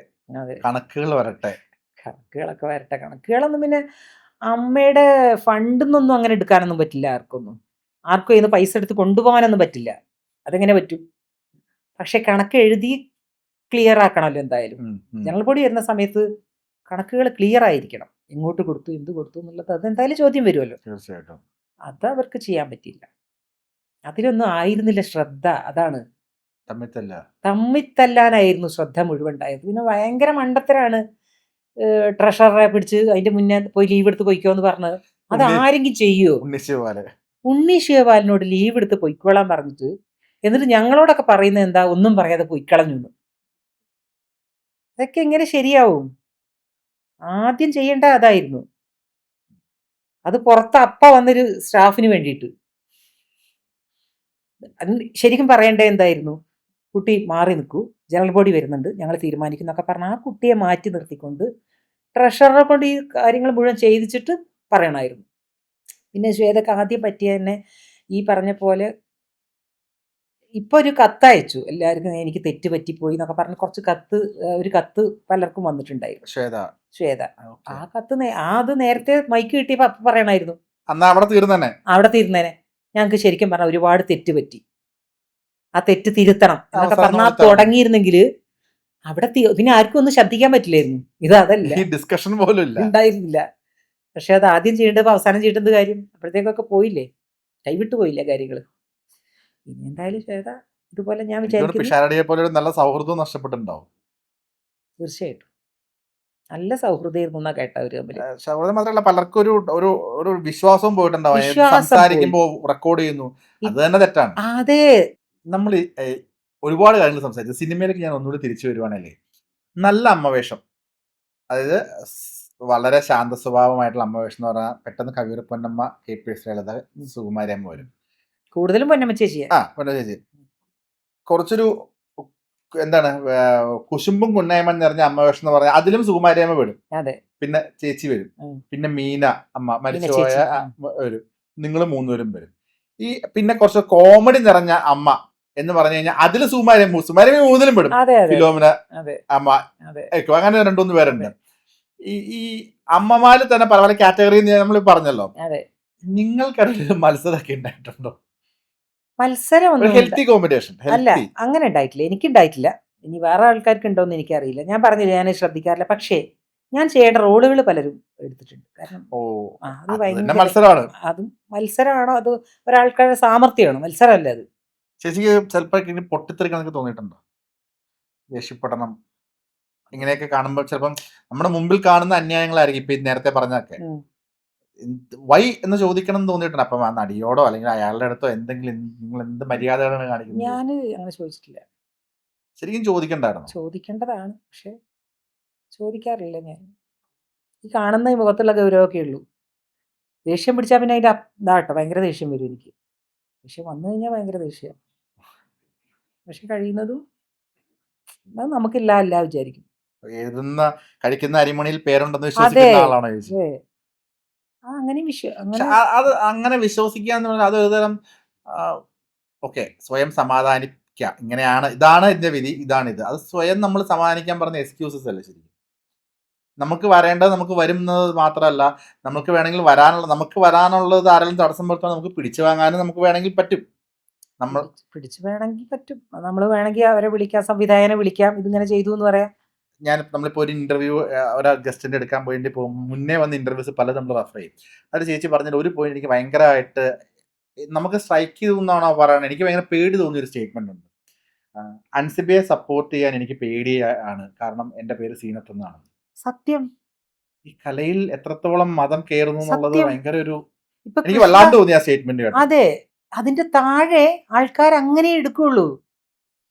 കണക്കുകൾ വരട്ടെ. കണക്കുകളൊക്കെ വരട്ടെ. കണക്കുകളൊന്നും പിന്നെ അമ്മയുടെ ഫണ്ടിൽ നിന്നൊന്നും അങ്ങനെ എടുക്കാനൊന്നും പറ്റില്ല. ആർക്കും അതിന് പൈസ എടുത്ത് കൊണ്ടുപോകാനൊന്നും പറ്റില്ല. അതെങ്ങനെ പറ്റും? പക്ഷെ കണക്ക് എഴുതി ക്ലിയർ ആക്കണമല്ലോ എന്തായാലും. ജനറൽ ബോഡി വരുന്ന സമയത്ത് കണക്കുകൾ ക്ലിയർ ആയിരിക്കണം. എങ്ങോട്ട് കൊടുത്തു, എന്ത് കൊടുത്തു എന്നുള്ളത് അതെന്തായാലും ചോദ്യം വരുമല്ലോ. തീർച്ചയായിട്ടും അത് അവർക്ക് ചെയ്യാൻ പറ്റില്ല. അതിലൊന്നും ആയിരുന്നില്ല ശ്രദ്ധ. അതാണ് തമ്മിത്തല്ലാനായിരുന്നു ശ്രദ്ധ മുഴുവൻ ഉണ്ടായത്. പിന്നെ ഭയങ്കര മണ്ടത്തരാണ് ട്രഷററെ പിടിച്ച് അതിന്റെ മുന്നേ പോയി ലീവ് എടുത്ത് പൊയ്ക്കോന്ന് പറഞ്ഞത്. അത് ആരെങ്കിലും ചെയ്യുമോ? ഉണ്ണി ശിവപാലിനോട് ലീവ് എടുത്ത് പൊയ്ക്കോളാൻ പറഞ്ഞിട്ട് എന്നിട്ട് ഞങ്ങളോടൊക്കെ പറയുന്നത് എന്താ, ഒന്നും പറയാതെ പൊയ്ക്കളഞ്ഞു. അതൊക്കെ എങ്ങനെ ശരിയാവും? ആദ്യം ചെയ്യേണ്ട അതായിരുന്നു. അത് പുറത്ത് അപ്പ വന്നൊരു സ്റ്റാഫിന് വേണ്ടിയിട്ട്. ശരിക്കും പറയേണ്ടത് എന്തായിരുന്നു, കുട്ടി മാറി നിൽക്കൂ, ജനറൽ ബോഡി വരുന്നുണ്ട്, ഞങ്ങൾ തീരുമാനിക്കുന്നൊക്കെ പറഞ്ഞാൽ ആ കുട്ടിയെ മാറ്റി നിർത്തിക്കൊണ്ട് ട്രഷററെ കൊണ്ട് ഈ കാര്യങ്ങൾ മുഴുവൻ ചെയ്യിച്ചിട്ട് പറയണമായിരുന്നു. പിന്നെ ശ്വേതക്ക് ആദ്യം പറ്റിയ തന്നെ ഈ പറഞ്ഞ പോലെ ഇപ്പൊ ഒരു കത്തയച്ചു എല്ലാവർക്കും, എനിക്ക് തെറ്റ് പറ്റിപ്പോയി എന്നൊക്കെ പറഞ്ഞ് കുറച്ച് ഒരു കത്ത് പലർക്കും വന്നിട്ടുണ്ടായിരുന്നു. ശ്വേത ആ കത്ത് അത് നേരത്തെ മൈക്ക് കിട്ടിയപ്പോ അപ്പൊ പറയണായിരുന്നു, അവിടെ തീർന്നേനെ, ഞങ്ങൾക്ക് ശരിക്കും പറഞ്ഞാൽ ഒരുപാട് തെറ്റ് പറ്റി, ആ തെറ്റ് തിരുത്തണം എന്നൊക്കെ പറഞ്ഞാൽ തുടങ്ങിയിരുന്നെങ്കിൽ അവിടെ പിന്നെ ആർക്കും ഒന്നും ശബ്ദിക്കാൻ പറ്റില്ലായിരുന്നു. ഇത് അതല്ല, ഡിസ്കഷൻ പോലും ഉണ്ടായിരുന്നില്ല. പക്ഷെ അത് ആദ്യം ചെയ്യേണ്ടത് അവസാനം ചെയ്യേണ്ടത് കാര്യം അപ്പോഴത്തേക്കൊക്കെ പോയില്ലേ, കൈവിട്ടു പോയില്ലേ കാര്യങ്ങൾ. ഇനി എന്തായാലും ശ്വേത ഇതുപോലെ ഞാൻ വിചാരിക്കുന്നു നല്ല സൗഹൃദം നഷ്ടപ്പെട്ടിട്ടുണ്ടാവും. തീർച്ചയായിട്ടും നല്ല സൗഹൃദമായിരുന്നു എന്നാ കേട്ട അവര് തമ്മിൽ. സൗഹൃദം മാത്രമല്ല, പലർക്കും ഒരു വിശ്വാസവും പോയിട്ടുണ്ടാവും. സംസാരിക്കുമ്പോ റെക്കോർഡ് ചെയ്യുന്നു, അത് തന്നെ തെറ്റാണ്. അതെ, നമ്മൾ ഒരുപാട് കാര്യങ്ങൾ സംസാരിച്ചു. സിനിമയിലേക്ക് ഞാൻ ഒന്നുകൂടി തിരിച്ചു വരുവാണല്ലേ, നല്ല അമ്മവേഷം, അതായത് വളരെ ശാന്ത സ്വഭാവമായിട്ടുള്ള അമ്മവേഷം എന്ന് പറഞ്ഞാൽ പെട്ടെന്ന് കവിയൂർ പൊന്നമ്മ, KPS ലളിത, സുകുമാരി അമ്മ വരും. കൂടുതലും പൊന്നമ്മ ചേച്ചിയാ. പൊന്നമ്മ ചേച്ചി കുറച്ചൊരു എന്താണ് കുശുമ്പും കുന്നയമൻ നിറഞ്ഞ അമ്മവേഷം എന്ന് പറഞ്ഞാൽ അതിലും സുകുമാരി അമ്മ വരും. പിന്നെ ചേച്ചി വരും, പിന്നെ മീന അമ്മ മരിച്ചുപോയ വരും, നിങ്ങൾ മൂന്നുപേരും വരും. ഈ പിന്നെ കുറച്ച് കോമഡി നിറഞ്ഞ അമ്മ എന്ന് പറഞ്ഞു കഴിഞ്ഞാൽ അതിൽ സുകുമാരി മൂന്നിലും പെടും. ഫിലോമിന അമ്മ, അങ്ങനെ രണ്ടുമൂന്ന് പേരുണ്ട്. ഈ അമ്മമാര് തന്നെ പല പല കാറ്റഗറി നമ്മൾ പറഞ്ഞല്ലോ. നിങ്ങൾക്കതിൽ മത്സരമൊക്കെ ഉണ്ടായിട്ടുണ്ടോ? മത്സരം ഹെൽത്തി കോമ്പറ്റീഷൻ അല്ല, അങ്ങനെ ഉണ്ടായിട്ടില്ല, എനിക്കുണ്ടായിട്ടില്ല. ഇനി വേറെ ആൾക്കാർക്ക് ഉണ്ടോന്ന് എനിക്കറിയില്ല. ഞാൻ പറഞ്ഞില്ല, ഞാൻ ശ്രദ്ധിക്കാറില്ല. പക്ഷേ ഞാൻ ചെയ്യേണ്ട റോളുകൾ പലരും എടുത്തിട്ടുണ്ട്. കാരണം അത് മത്സരമാണ്. അതും മത്സരമാണോ അത് ഒരാൾക്കാരുടെ സാമർത്ഥ്യമാണ്, മത്സരമല്ല അത്. ചേച്ചിക്ക് ചിലപ്പോൾ പൊട്ടിത്തെറിക്കണൊക്കെ തോന്നിയിട്ടുണ്ടോ? ദേഷ്യപ്പെടണം ഇങ്ങനെയൊക്കെ കാണുമ്പോൾ ചിലപ്പം നമ്മുടെ മുമ്പിൽ കാണുന്ന അന്യായങ്ങളായിരിക്കും ഇപ്പൊ നേരത്തെ പറഞ്ഞൊക്കെ. വൈ എന്ന് ചോദിക്കണം എന്ന് തോന്നിയിട്ടുണ്ട്. അപ്പം ആ നടിയോടോ അല്ലെങ്കിൽ അയാളുടെ അടുത്തോ എന്തെങ്കിലും നിങ്ങൾ എന്ത് മര്യാദകളാണ് കാണിക്കുന്നത്? ഞാൻ അങ്ങനെ ചോദിച്ചിട്ടില്ല. ശരിക്കും ചോദിക്കണ്ടായിരുന്നു. ചോദിക്കേണ്ടതാണ്, പക്ഷെ ചോദിക്കാറില്ല. ഞാൻ ഈ കാണുന്ന മുഖത്തുള്ള ഗൗരവമൊക്കെ ഉള്ളൂ. ദേഷ്യം പിടിച്ചാൽ പിന്നെ അതിന്റെ ഇതാട്ടോ, ഭയങ്കര ദേഷ്യം വരും എനിക്ക്. ദേഷ്യം വന്നു കഴിഞ്ഞാൽ ഭയങ്കര ദേഷ്യം. പക്ഷെ കഴിയുന്നതും അത് നമുക്കില്ല വിചാരിക്കും. എഴുതുന്ന കഴിക്കുന്ന അരിമണിയിൽ പേരുണ്ടെന്ന് വിശ്വസിക്കുന്ന ആളാണോ ചേച്ചി? അത് അങ്ങനെ വിശ്വസിക്കുക എന്ന് പറഞ്ഞാൽ അത് ഒരുതരം ഓക്കെ, സ്വയം സമാധാനിക്കുക, ഇങ്ങനെയാണ്, ഇതാണ് എന്റെ വിധി, ഇതാണിത്. അത് സ്വയം നമ്മൾ സമാധാനിക്കാൻ പറഞ്ഞ എക്സ്ക്യൂസസ് അല്ലേ ശരിക്കും. നമുക്ക് വരേണ്ടത് നമുക്ക് വരുന്നത് മാത്രമല്ല, നമുക്ക് വേണമെങ്കിൽ നമുക്ക് വരാനുള്ളത് ആരെങ്കിലും തടസ്സം വരുത്താൻ നമുക്ക് പിടിച്ചു വാങ്ങാനും നമുക്ക് വേണമെങ്കിൽ പറ്റും. നമ്മൾ പിടിച്ചു വേണമെങ്കിൽ പറ്റും. നമ്മൾ വേണമെങ്കിൽ അവരെ വിളിക്കാം, സംവിധായകനെ വിളിക്കാം, ഇതിങ്ങനെ ചെയ്തു എന്ന് പറയാം. നമ്മളിപ്പോൾ ഒരു ഇന്റർവ്യൂ ഒരു ഗസ്റ്റിന്റെ എടുക്കാൻ പോയിട്ട് മുന്നേ വന്ന ഇന്റർവ്യൂസ് പല നമ്മൾ റെഫർ ചെയ്യും. അത് ചേച്ചി പറഞ്ഞിട്ട് ഒരു പോയിന്റ് എനിക്ക് ഭയങ്കരമായിട്ട് നമുക്ക് സ്ട്രൈക്ക് ചെയ്തെന്നാണോ പറയുന്നത്, എനിക്ക് ഭയങ്കര പേടി തോന്നിയ ഒരു സ്റ്റേറ്റ്മെന്റ് ഉണ്ട്. അൻസിബയെ സപ്പോർട്ട് ചെയ്യാൻ എനിക്ക് പേടിയാണ്, കാരണം എന്റെ പേര് സീനത്ത് എന്നാണ്. സത്യം. ഈ കലയിൽ എത്രത്തോളം മതം കയറുന്നു എന്നുള്ളത് ഭയങ്കര എനിക്ക് വല്ലാണ്ട് തോന്നിയ സ്റ്റേറ്റ്മെന്റ്. അതെ, അതിന്റെ താഴെ ആൾക്കാർ അങ്ങനെ എടുക്കുള്ളൂ.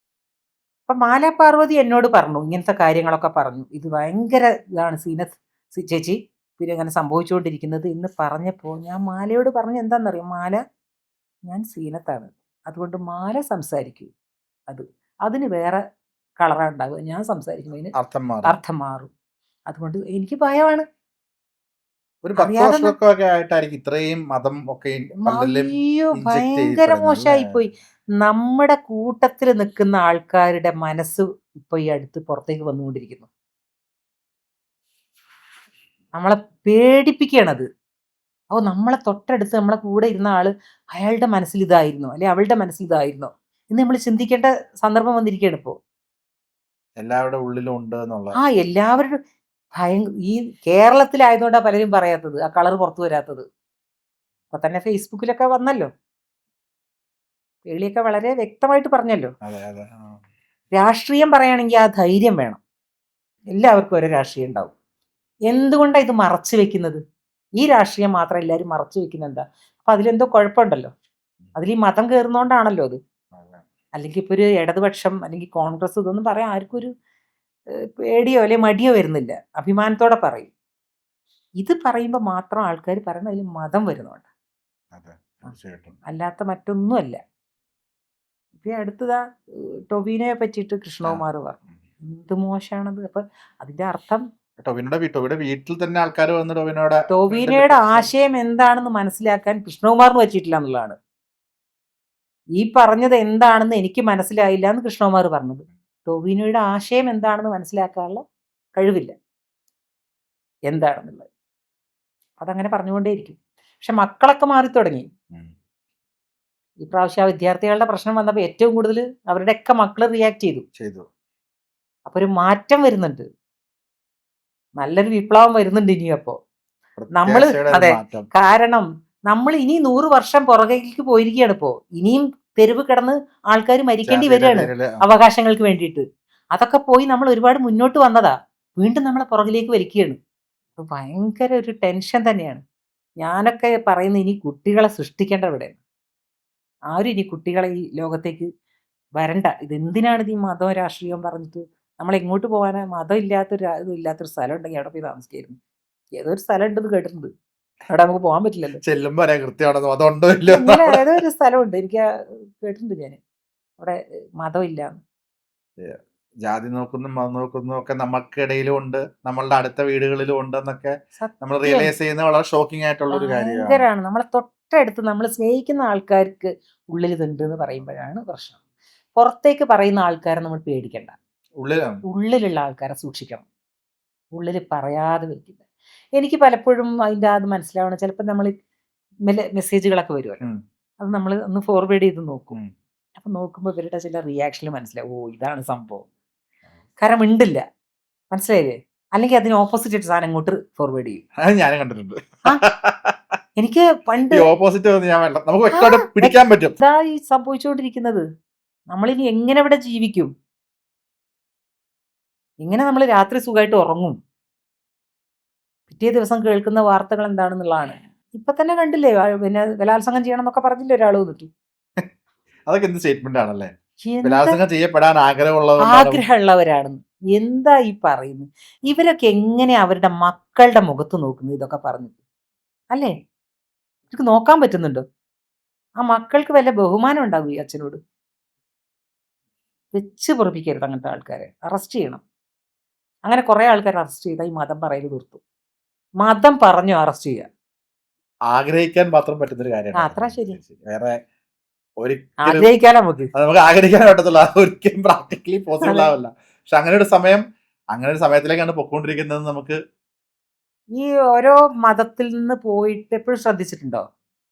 അപ്പൊ മാല പാർവതി എന്നോട് പറഞ്ഞു, ഇങ്ങനത്തെ കാര്യങ്ങളൊക്കെ പറഞ്ഞു, ഇത് ഭയങ്കര ഇതാണ് സീനത്ത് ചേച്ചി, പിന്നെ അങ്ങനെ സംഭവിച്ചുകൊണ്ടിരിക്കുന്നത് എന്ന് പറഞ്ഞപ്പോൾ ഞാൻ മാലയോട് പറഞ്ഞു, എന്താണെന്നറിയാം, മാല, ഞാൻ സീനത്താണ്, അതുകൊണ്ട് മാല സംസാരിക്കൂ, അതിന് വേറെ കളറാണ് ഉണ്ടാവുക, ഞാൻ സംസാരിക്കുന്നതിന് അർത്ഥം മാറും, അതുകൊണ്ട് എനിക്ക് ഭയമാണ്. ഒരു 10 വർഷമൊക്കെ ആയിട്ടായിരിക്കും ഇത്രയും മതം ഒക്കെ ഭയങ്കര മോശമായിപ്പോയി. നമ്മുടെ കൂട്ടത്തിൽ നിൽക്കുന്ന ആൾക്കാരുടെ മനസ്സ് ഇപ്പൊ ഈ അടുത്ത് പുറത്തേക്ക് വന്നുകൊണ്ടിരിക്കുന്നു. നമ്മളെ പേടിപ്പിക്കുകയാണത്. നമ്മളെ തൊട്ടടുത്ത് നമ്മളെ കൂടെ ഇരുന്ന ആള്, അയാളുടെ മനസ്സിൽ ഇതായിരുന്നോ അല്ലെ അവളുടെ മനസ്സിൽ ഇതായിരുന്നോ എന്ന് നമ്മൾ ചിന്തിക്കേണ്ട സന്ദർഭം വന്നിരിക്കുകയാണ് ഇപ്പോ. എല്ലാവരുടെ ഉള്ളിലും ഉണ്ട് എന്നുള്ള എല്ലാവരുടെ ഈ കേരളത്തിലായതുകൊണ്ടാണ് പലരും പറയാത്തത്, ആ കളർ പുറത്തു വരാത്തത്. അപ്പൊ തന്നെ ഫേസ്ബുക്കിലൊക്കെ വന്നല്ലോ, പേളിയൊക്കെ വളരെ വ്യക്തമായിട്ട് പറഞ്ഞല്ലോ. രാഷ്ട്രീയം പറയുകയാണെങ്കിൽ ആ ധൈര്യം വേണം. എല്ലാവർക്കും ഓരോ രാഷ്ട്രീയം ഉണ്ടാവും. എന്തുകൊണ്ടാണ് ഇത് മറച്ചു വെക്കുന്നത്? ഈ രാഷ്ട്രീയം മാത്രം എല്ലാവരും മറച്ചു വെക്കുന്നത് എന്താ? അപ്പൊ അതിലെന്തോ കുഴപ്പമുണ്ടല്ലോ. അതിൽ ഈ മതം കയറുന്നോണ്ടാണല്ലോ അത്. അല്ലെങ്കിൽ ഇപ്പൊ ഒരു ഇടതുപക്ഷം അല്ലെങ്കിൽ കോൺഗ്രസ് ഇതൊന്നും പറയാൻ ആർക്കും ഒരു പേടിയോ അല്ലെ മടിയോ വരുന്നില്ല, അഭിമാനത്തോടെ പറയും. ഇത് പറയുമ്പോൾ മാത്രം ആൾക്കാർ പറയണ അതിൽ മതം വരുന്നുണ്ട്, അല്ലാത്ത മറ്റൊന്നുമല്ല. ഇപ്പൊ അടുത്തതാ ടൊവിനോയെ പറ്റിയിട്ട് കൃഷ്ണകുമാർ പറഞ്ഞു, എന്ത് മോശമാണത്. അപ്പൊ അതിന്റെ അർത്ഥം ടോവിനോയുടെ വീട്ടിൽ തന്നെ ആൾക്കാർ വന്ന് ടോവിനോയുടെ ടോവിനോയുടെ ആശയം എന്താണെന്ന് മനസ്സിലാക്കാൻ കൃഷ്ണകുമാറിന് പറ്റിയിട്ടില്ല എന്നുള്ളതാണ്. ഈ പറഞ്ഞത് എന്താണെന്ന് എനിക്ക് മനസ്സിലായില്ല എന്ന് കൃഷ്ണകുമാർ പറഞ്ഞത്. ടോവിനോയുടെ ആശയം എന്താണെന്ന് മനസ്സിലാക്കാനുള്ള കഴിവില്ല എന്താണെന്നുള്ളത്. അതങ്ങനെ പറഞ്ഞുകൊണ്ടേയിരിക്കും. പക്ഷെ മക്കളൊക്കെ മാറി തുടങ്ങി. ഈ പ്രാവശ്യം ആ വിദ്യാർത്ഥികളുടെ പ്രശ്നം വന്നപ്പോൾ ഏറ്റവും കൂടുതൽ അവരുടെയൊക്കെ മക്കൾ റിയാക്ട് ചെയ്തു. അപ്പൊ ഒരു മാറ്റം വരുന്നുണ്ട്, നല്ലൊരു വിപ്ലവം വരുന്നുണ്ട് ഇനി. അപ്പോ നമ്മള് അതെ, കാരണം നമ്മൾ ഇനി 100 വർഷം പുറകേക്ക് പോയിരിക്കുകയാണ്. ഇപ്പോ ഇനിയും തെരുവ് കിടന്ന് ആൾക്കാർ മരിക്കേണ്ടി വരികയാണ് അവകാശങ്ങൾക്ക് വേണ്ടിയിട്ട്. അതൊക്കെ പോയി നമ്മൾ ഒരുപാട് മുന്നോട്ട് വന്നതാ, വീണ്ടും നമ്മളെ പുറകിലേക്ക് വലിക്കുകയാണ്. ഭയങ്കര ഒരു ടെൻഷൻ തന്നെയാണ്. ഞാനൊക്കെ പറയുന്നത് ഇനി കുട്ടികളെ സൃഷ്ടിക്കേണ്ട ഇവിടെ. ആരും ഇനി കുട്ടികളെ ഈ ലോകത്തേക്ക് വരണ്ട. ഇതെന്തിനാണ് ഈ മതവും രാഷ്ട്രീയവും പറഞ്ഞിട്ട് നമ്മൾ എങ്ങോട്ട് പോകാനാ? മതം ഇല്ലാത്തൊരു സ്ഥലം ഉണ്ടെങ്കിൽ അവിടെ പോയി താമസിക്കായിരുന്നു. ഏതോ ഒരു സ്ഥലം ഉണ്ടെന്ന് കേട്ടിട്ടുണ്ട്, അവിടെ നമുക്ക് പോകാൻ പറ്റില്ലല്ലോ. ചെല്ലുമ്പോ അതുണ്ടോ ഇങ്ങനെ ഏതോ ഒരു സ്ഥലമുണ്ട്, എനിക്ക് കേട്ടിട്ടുണ്ട് ഞാൻ, അവിടെ മതമില്ല. ജാതി നോക്കുന്നു മതം നോക്കുന്നു ഒക്കെ നമുക്കിടയിലും ഉണ്ട്, നമ്മളുടെ അടുത്ത വീടുകളിലും ഉണ്ടെന്നൊക്കെ നമ്മൾ റിയലൈസ് ചെയ്യുന്ന വളരെ ഷോക്കിംഗ് ആയിട്ടുള്ള ഒരു കാര്യമാണ്. നമ്മളെ തൊട്ടടുത്ത് നമ്മൾ സ്നേഹിക്കുന്ന ആൾക്കാർക്ക് ഉള്ളിൽ ഇതുണ്ട് എന്ന് പറയുമ്പോഴാണ് പ്രശ്നം. പുറത്തേക്ക് പറയുന്ന ആൾക്കാരെ നമ്മൾ പേടിക്കണ്ട, ഉള്ളിലുള്ള ആൾക്കാരെ സൂക്ഷിക്കണം. ഉള്ളിൽ പറയാതെ വെക്കില്ല. എനിക്ക് പലപ്പോഴും അതിൻ്റെ അത് മനസ്സിലാവണം. ചിലപ്പോൾ നമ്മൾ മെസ്സേജുകളൊക്കെ വരുമല്ലോ, അത് നമ്മൾ ഒന്ന് ഫോർവേഡ് ചെയ്ത് നോക്കും. അപ്പം നോക്കുമ്പോൾ ഇവരുടെ ചില റിയാക്ഷനിൽ മനസ്സിലാവും, ഓ ഇതാണ് സംഭവം. കാരണം ഉണ്ടില്ല, മനസ്സിലായില്ലേ? അല്ലെങ്കിൽ അതിന് ഓപ്പോസിറ്റ് സാധനം ഇങ്ങോട്ട് ഫോർവേഡ് ചെയ്യും. ഞാൻ കണ്ടിട്ടുണ്ട്. എനിക്ക് പണ്ട് ഓപ്പോസിറ്റ് നമുക്ക് പിടിക്കാൻ പറ്റും. ഇതാ ഈ സംഭവിച്ചുകൊണ്ടിരിക്കുന്നത്. നമ്മളിനി എങ്ങനെ ഇവിടെ ജീവിക്കും? എങ്ങനെ നമ്മൾ രാത്രി സുഖമായിട്ട് ഉറങ്ങും? പിറ്റേ ദിവസം കേൾക്കുന്ന വാർത്തകൾ എന്താണെന്നുള്ളതാണ്. ഇപ്പൊ തന്നെ കണ്ടില്ലേ, പിന്നെ ബലാത്സംഗം ചെയ്യണം എന്നൊക്കെ പറഞ്ഞില്ലേ ഒരാൾ വന്നിട്ട്. അതൊക്കെ എന്ത് സ്റ്റേറ്റ്മെന്റ് ആണല്ലേ? ബലാത്സംഗം ചെയ്യപ്പെടാൻ ആഗ്രഹമുള്ളവരാണെന്ന്. എന്താ ഈ പറയുന്നത്? ഇവരൊക്കെ എങ്ങനെ അവരുടെ മക്കളുടെ മുഖത്ത് നോക്കുന്നത് ഇതൊക്കെ പറഞ്ഞിട്ട്? അല്ലേ, ഇവർക്ക് നോക്കാൻ പറ്റുന്നുണ്ടോ? ആ മക്കൾക്ക് വല്ല ബഹുമാനം ഉണ്ടാകും ഈ അച്ഛനോട്? വെച്ച് പൊറപ്പിക്കരുത് അങ്ങനത്തെ ആൾക്കാരെ, അറസ്റ്റ് ചെയ്യണം. അങ്ങനെ കുറെ ആൾക്കാർ അറസ്റ്റ് ചെയ്താൽ ഈ മതം പറയൽ തീർത്തു. മതം പറഞ്ഞു അറസ്റ്റ് ചെയ്യുക. ആഗ്രഹിക്കാൻ മാത്രം പറ്റുന്നൊരു കാര്യമാണ്. അത്ര ശരി. വേറെ ആഗ്രഹിക്കാൻ നമുക്ക് ആഗ്രഹിക്കാൻ പറ്റത്തുള്ളൂ, ഒരിക്കലും പ്രാക്ടിക്കലി പോസിബിൾ ആവില്ല. പക്ഷെ അങ്ങനെ ഒരു സമയത്തിലേക്കാണ് പൊക്കോണ്ടിരിക്കുന്നത്. നമുക്ക് ഈ ഓരോ മതത്തിൽ നിന്ന് പോയിട്ട് എപ്പോഴും ശ്രദ്ധിച്ചിട്ടുണ്ടോ?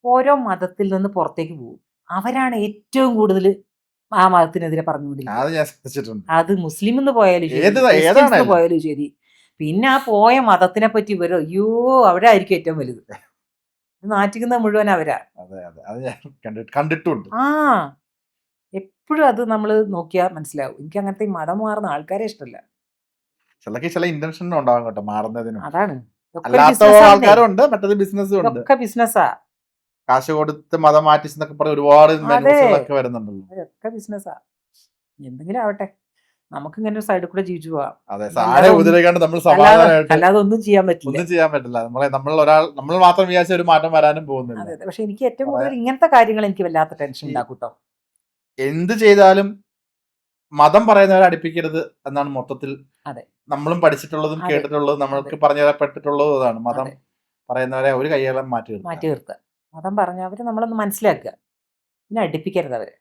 ഓരോ മതത്തിൽ നിന്ന് പുറത്തേക്ക് പോകും, അവരാണ് ഏറ്റവും കൂടുതൽ ആ മതത്തിനെതിരെ പറഞ്ഞുകൊണ്ടിരിക്കുന്നത്. അത് മുസ്ലിം എന്ന് പോയാലും ശരി, പോയാലും ശരി. പിന്നെ ആ പോയ മതത്തിനെ പറ്റി ഇവരോ, അയ്യോ അവരായിരിക്കും ഏറ്റവും വലുത്. നാറ്റിക്കുന്ന മുഴുവൻ അവരാ. കണ്ടിട്ടുണ്ട്. എപ്പോഴും അത് നമ്മൾ നോക്കിയാൽ മനസ്സിലാവും. എനിക്ക് അങ്ങനത്തെ മതം മാറുന്ന ആൾക്കാരെ ഇഷ്ടമല്ല. ചില ഇന്റൻഷൻ ഉണ്ടാവും കേട്ടോ മാറുന്നതിനും. അതാണ്, ആൾക്കാരുണ്ട്, മറ്റേത് ബിസിനസ്സും ഉണ്ട്. ബിസിനസ്സാ. കാശ് കൊടുത്ത് മതം മാറ്റിച്ചെന്നൊക്കെ പറഞ്ഞ് ഒരുപാട് ന്യൂസുകളൊക്കെ വരുന്നുണ്ടല്ലോ. അതൊക്കെ ബിസിനസ്സാ. എന്തെങ്കിലും ആവട്ടെ, നമുക്ക് ഇങ്ങനെ ഒരു സൈഡിൽ കൂടെ ജീവിച്ചു പോവാം. അല്ലാതെ ഒന്നും ചെയ്യാൻ പറ്റില്ല. നമ്മൾ മാത്രം വിചാരിച്ച ഒരു മാറ്റം വരാനും പോകുന്നില്ല. പക്ഷെ എനിക്ക് ഏറ്റവും കൂടുതൽ ഇങ്ങനത്തെ കാര്യങ്ങൾ എനിക്ക് വല്ലാത്ത ടെൻഷൻ ഉണ്ടാക്കൂട്ടോ. എന്ത് ചെയ്താലും മതം പറയുന്നവരെ അടുപ്പിക്കരുത് എന്നാണ് മൊത്തത്തിൽ നമ്മളും പഠിച്ചിട്ടുള്ളതും കേട്ടിട്ടുള്ളതും നമ്മൾക്ക് പറഞ്ഞു തരപ്പെട്ടിട്ടുള്ളതും അതാണ്. മതം പറയുന്നവരെ ഒരു കയ്യേളം മാറ്റി നിർത്തുക. മതം പറഞ്ഞവരെ നമ്മളൊന്ന് മനസ്സിലാക്കുക, പിന്നെ അടുപ്പിക്കരുത് അവരെ.